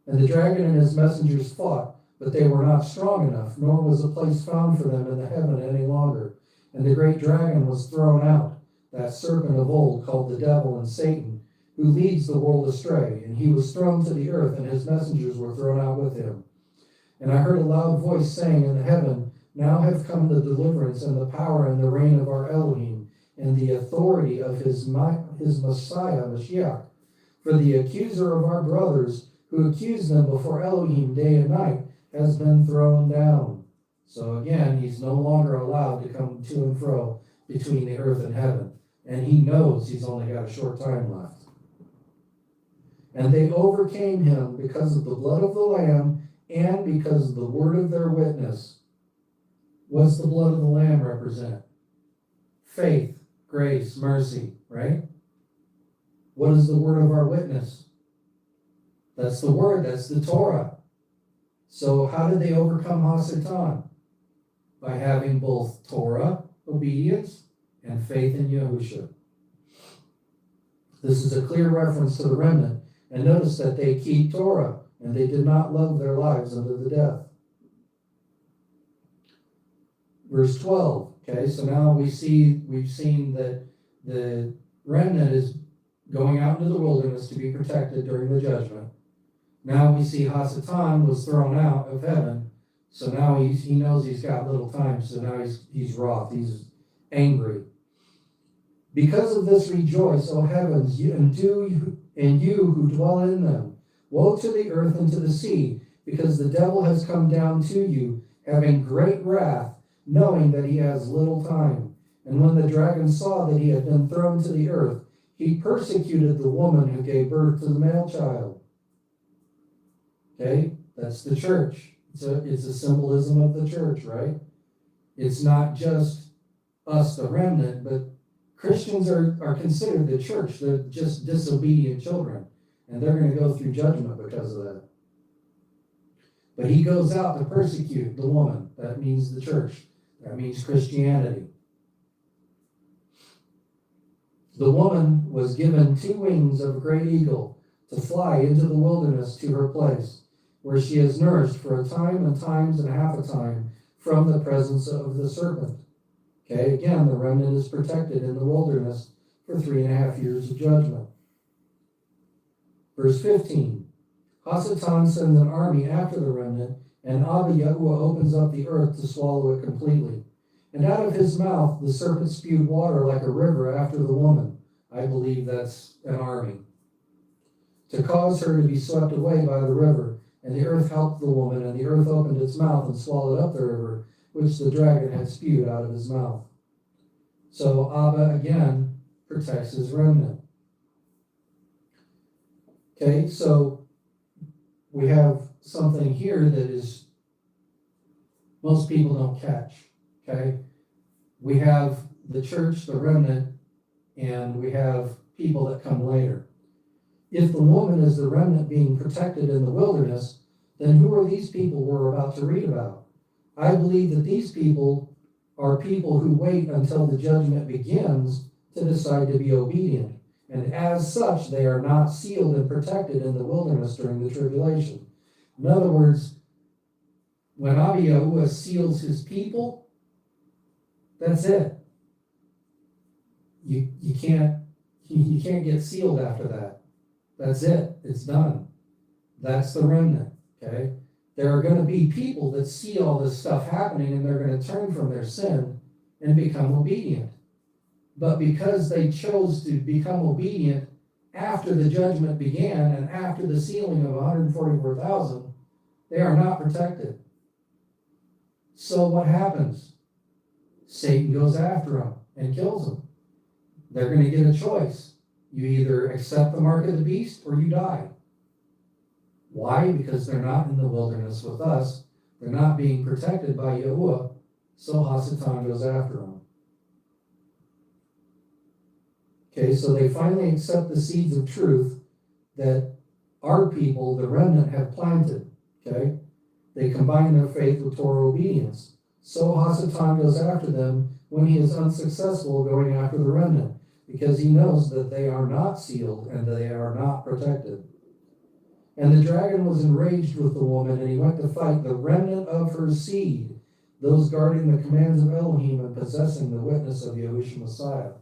And the dragon and his messengers fought, but they were not strong enough, nor was a place found for them in the heaven any longer. And the great dragon was thrown out, that serpent of old called the devil and Satan, who leads the world astray. And he was thrown to the earth, and his messengers were thrown out with him. And I heard a loud voice saying in heaven, now have come the deliverance and the power and the reign of our Elohim, and the authority of his Messiah, Mashiach. For the accuser of our brothers, who accused them before Elohim day and night, has been thrown down. So again, he's no longer allowed to come to and fro between the earth and heaven. And he knows he's only got a short time left. And they overcame him because of the blood of the Lamb and because of the word of their witness. What's the blood of the Lamb represent? Faith, grace, mercy, right? What is the word of our witness? That's the word, that's the Torah. So how did they overcome Hasatan? By having both Torah, obedience, and faith in Yahushua. This is a clear reference to the remnant. And notice that they keep Torah, and they did not love their lives unto the death. Verse 12, okay, so now we've seen that the remnant is going out into the wilderness to be protected during the judgment. Now we see Hasatan was thrown out of heaven, so now he knows he's got little time, so now he's wroth, he's angry. Because of this rejoice, O heavens, and you who dwell in them. Woe to the earth and to the sea, because the devil has come down to you, having great wrath, knowing that he has little time. And when the dragon saw that he had been thrown to the earth, he persecuted the woman who gave birth to the male child. Okay, that's the church. It's a symbolism of the church, right? It's not just us, the remnant, but Christians are considered the church. They're just disobedient children, and they're going to go through judgment because of that. But he goes out to persecute the woman. That means the church. That means Christianity. The woman was given 2 wings of a great eagle to fly into the wilderness to her place, where she is nourished for a time and times and half a time from the presence of the serpent. Okay, again, the remnant is protected in the wilderness for 3.5 years of judgment. Verse 15, Hasatan sends an army after the remnant, and Abba Yahuwah opens up the earth to swallow it completely. And out of his mouth the serpent spewed water like a river after the woman. I believe that's an army. To cause her to be swept away by the river. And the earth helped the woman, and the earth opened its mouth and swallowed up the river, which the dragon had spewed out of his mouth. So Abba again protects his remnant. Okay, so we have something here that is most people don't catch. Okay, we have the church, the remnant, and we have people that come later. If the woman is the remnant being protected in the wilderness, then who are these people we're about to read about? I believe that these people are people who wait until the judgment begins to decide to be obedient. And as such, they are not sealed and protected in the wilderness during the tribulation. In other words, when Abba Yahuwah seals his people, that's it. You can't get sealed after that. That's it. It's done. That's the remnant. Okay? There are going to be people that see all this stuff happening, and they're going to turn from their sin and become obedient. But because they chose to become obedient after the judgment began and after the sealing of 144,000, they are not protected. So what happens? Satan goes after them and kills them. They're going to get a choice. You either accept the mark of the beast or you die. Why? Because they're not in the wilderness with us. They're not being protected by Yahuwah. So Hasatan goes after them. Okay, so they finally accept the seeds of truth that our people, the remnant, have planted. Okay? They combine their faith with Torah obedience. So Hasatan goes after them when he is unsuccessful going after the remnant, because he knows that they are not sealed and they are not protected. And the dragon was enraged with the woman, and he went to fight the remnant of her seed, those guarding the commands of Elohim and possessing the witness of Yahushua Messiah.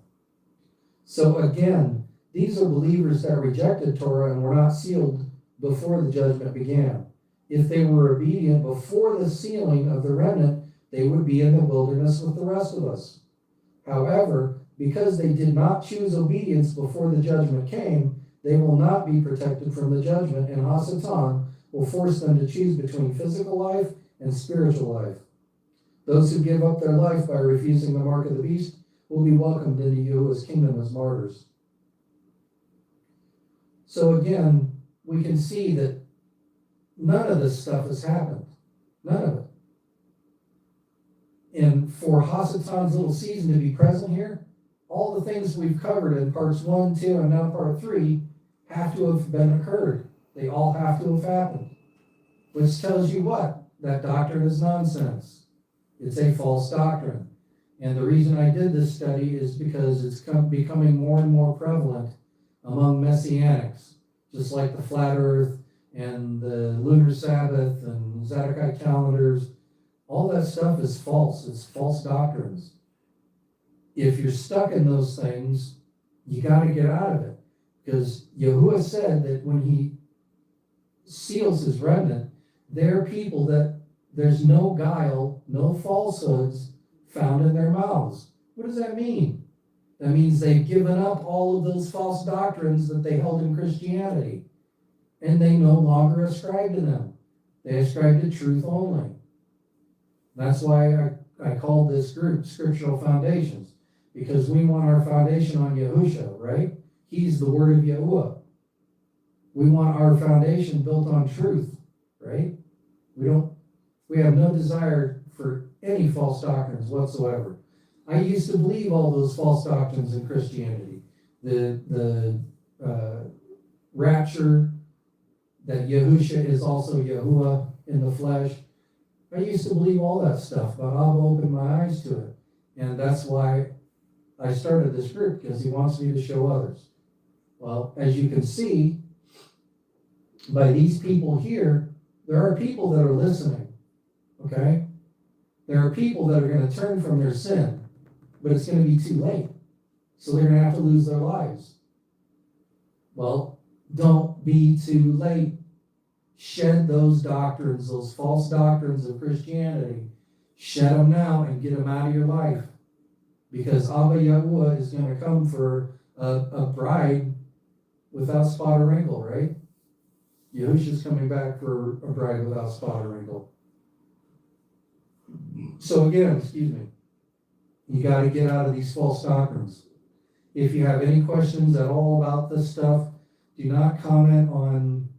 So again, these are believers that rejected Torah and were not sealed before the judgment began. If they were obedient before the sealing of the remnant, they would be in the wilderness with the rest of us. However, because they did not choose obedience before the judgment came, they will not be protected from the judgment, and Hasatan will force them to choose between physical life and spiritual life. Those who give up their life by refusing the mark of the beast will be welcomed into Yahuwah's kingdom as martyrs. So again, we can see that none of this stuff has happened. None of it. And for Hasatan's little season to be present here, all the things we've covered in parts 1, 2, and now part 3 have to have been occurred. They all have to have happened. Which tells you what? That doctrine is nonsense. It's a false doctrine. And the reason I did this study is because it's becoming more and more prevalent among Messianics, just like the flat earth and the lunar Sabbath and Zadokite calendars. All that stuff is false. It's false doctrines. If you're stuck in those things, you got to get out of it. Because Yahuwah said that when he seals his remnant, they're people that there's no guile, no falsehoods found in their mouths. What does that mean? That means they've given up all of those false doctrines that they held in Christianity, and they no longer ascribe to them. They ascribe to truth only. That's why I called this group Scriptural Foundations, because we want our foundation on Yahushua, right? He's the word of Yahuwah. We want our foundation built on truth, right? We have no desire for any false doctrines whatsoever. I used to believe all those false doctrines in Christianity. The rapture, that Yahushua is also Yahuwah in the flesh. I used to believe all that stuff, but Abba opened my eyes to it. And that's why I started this group, because he wants me to show others. Well, as you can see, by these people here, there are people that are listening, okay? There are people that are going to turn from their sin, but it's going to be too late. So they're going to have to lose their lives. Well, don't be too late. Shed those doctrines, those false doctrines of Christianity. Shed them now and get them out of your life. Because Abba Yahuwah is going to come for a bride without spot or wrinkle, right? Yahushua's coming back for a bride without spot or wrinkle. So again, you got to get out of these false doctrines. If you have any questions at all about this stuff, do not comment on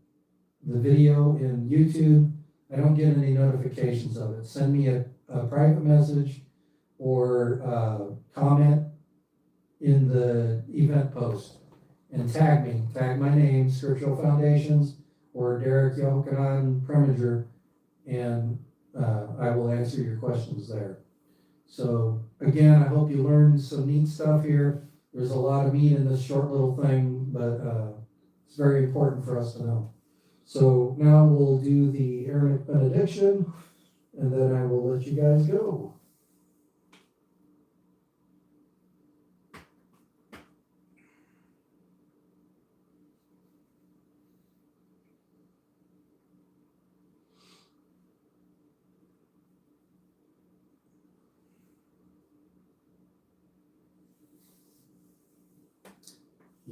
the video in YouTube. I don't get any notifications of it. Send me a private message or comment in the event post and tag me. Tag my name, Scriptural Foundations, or Derek Yochanan Preminger, and I will answer your questions there. So again, I hope you learned some neat stuff here. There's a lot of meat in this short little thing, but it's very important for us to know. So now we'll do the Aaronic benediction, and then I will let you guys go.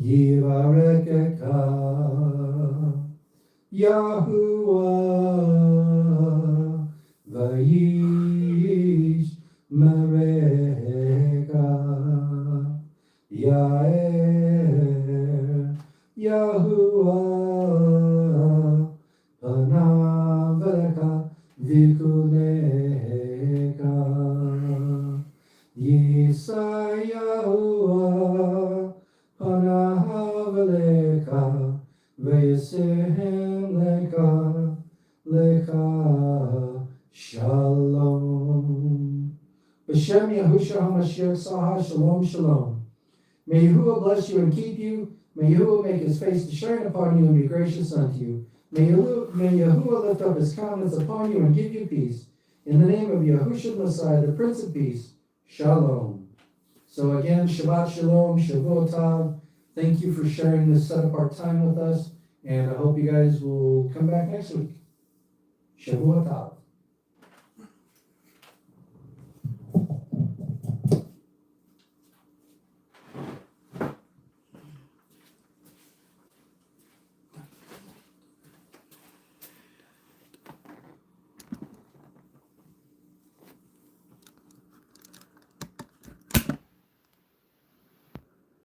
Yivarekeka Yahuwah Vayish Mereh lecha shalom. B'Shem Yahushua HaMashiach Saha Shalom Shalom. May Yahuwah bless you and keep you. May Yahuwah make his face to shine upon you and be gracious unto you. May Yahuwah lift up his countenance upon you and give you peace. In the name of Yahushua Messiah, the Prince of Peace, Shalom. So again, Shabbat Shalom, Shavua Tov. Thank you for sharing this set-apart time with us, and I hope you guys will come back next week. Shavua Tov.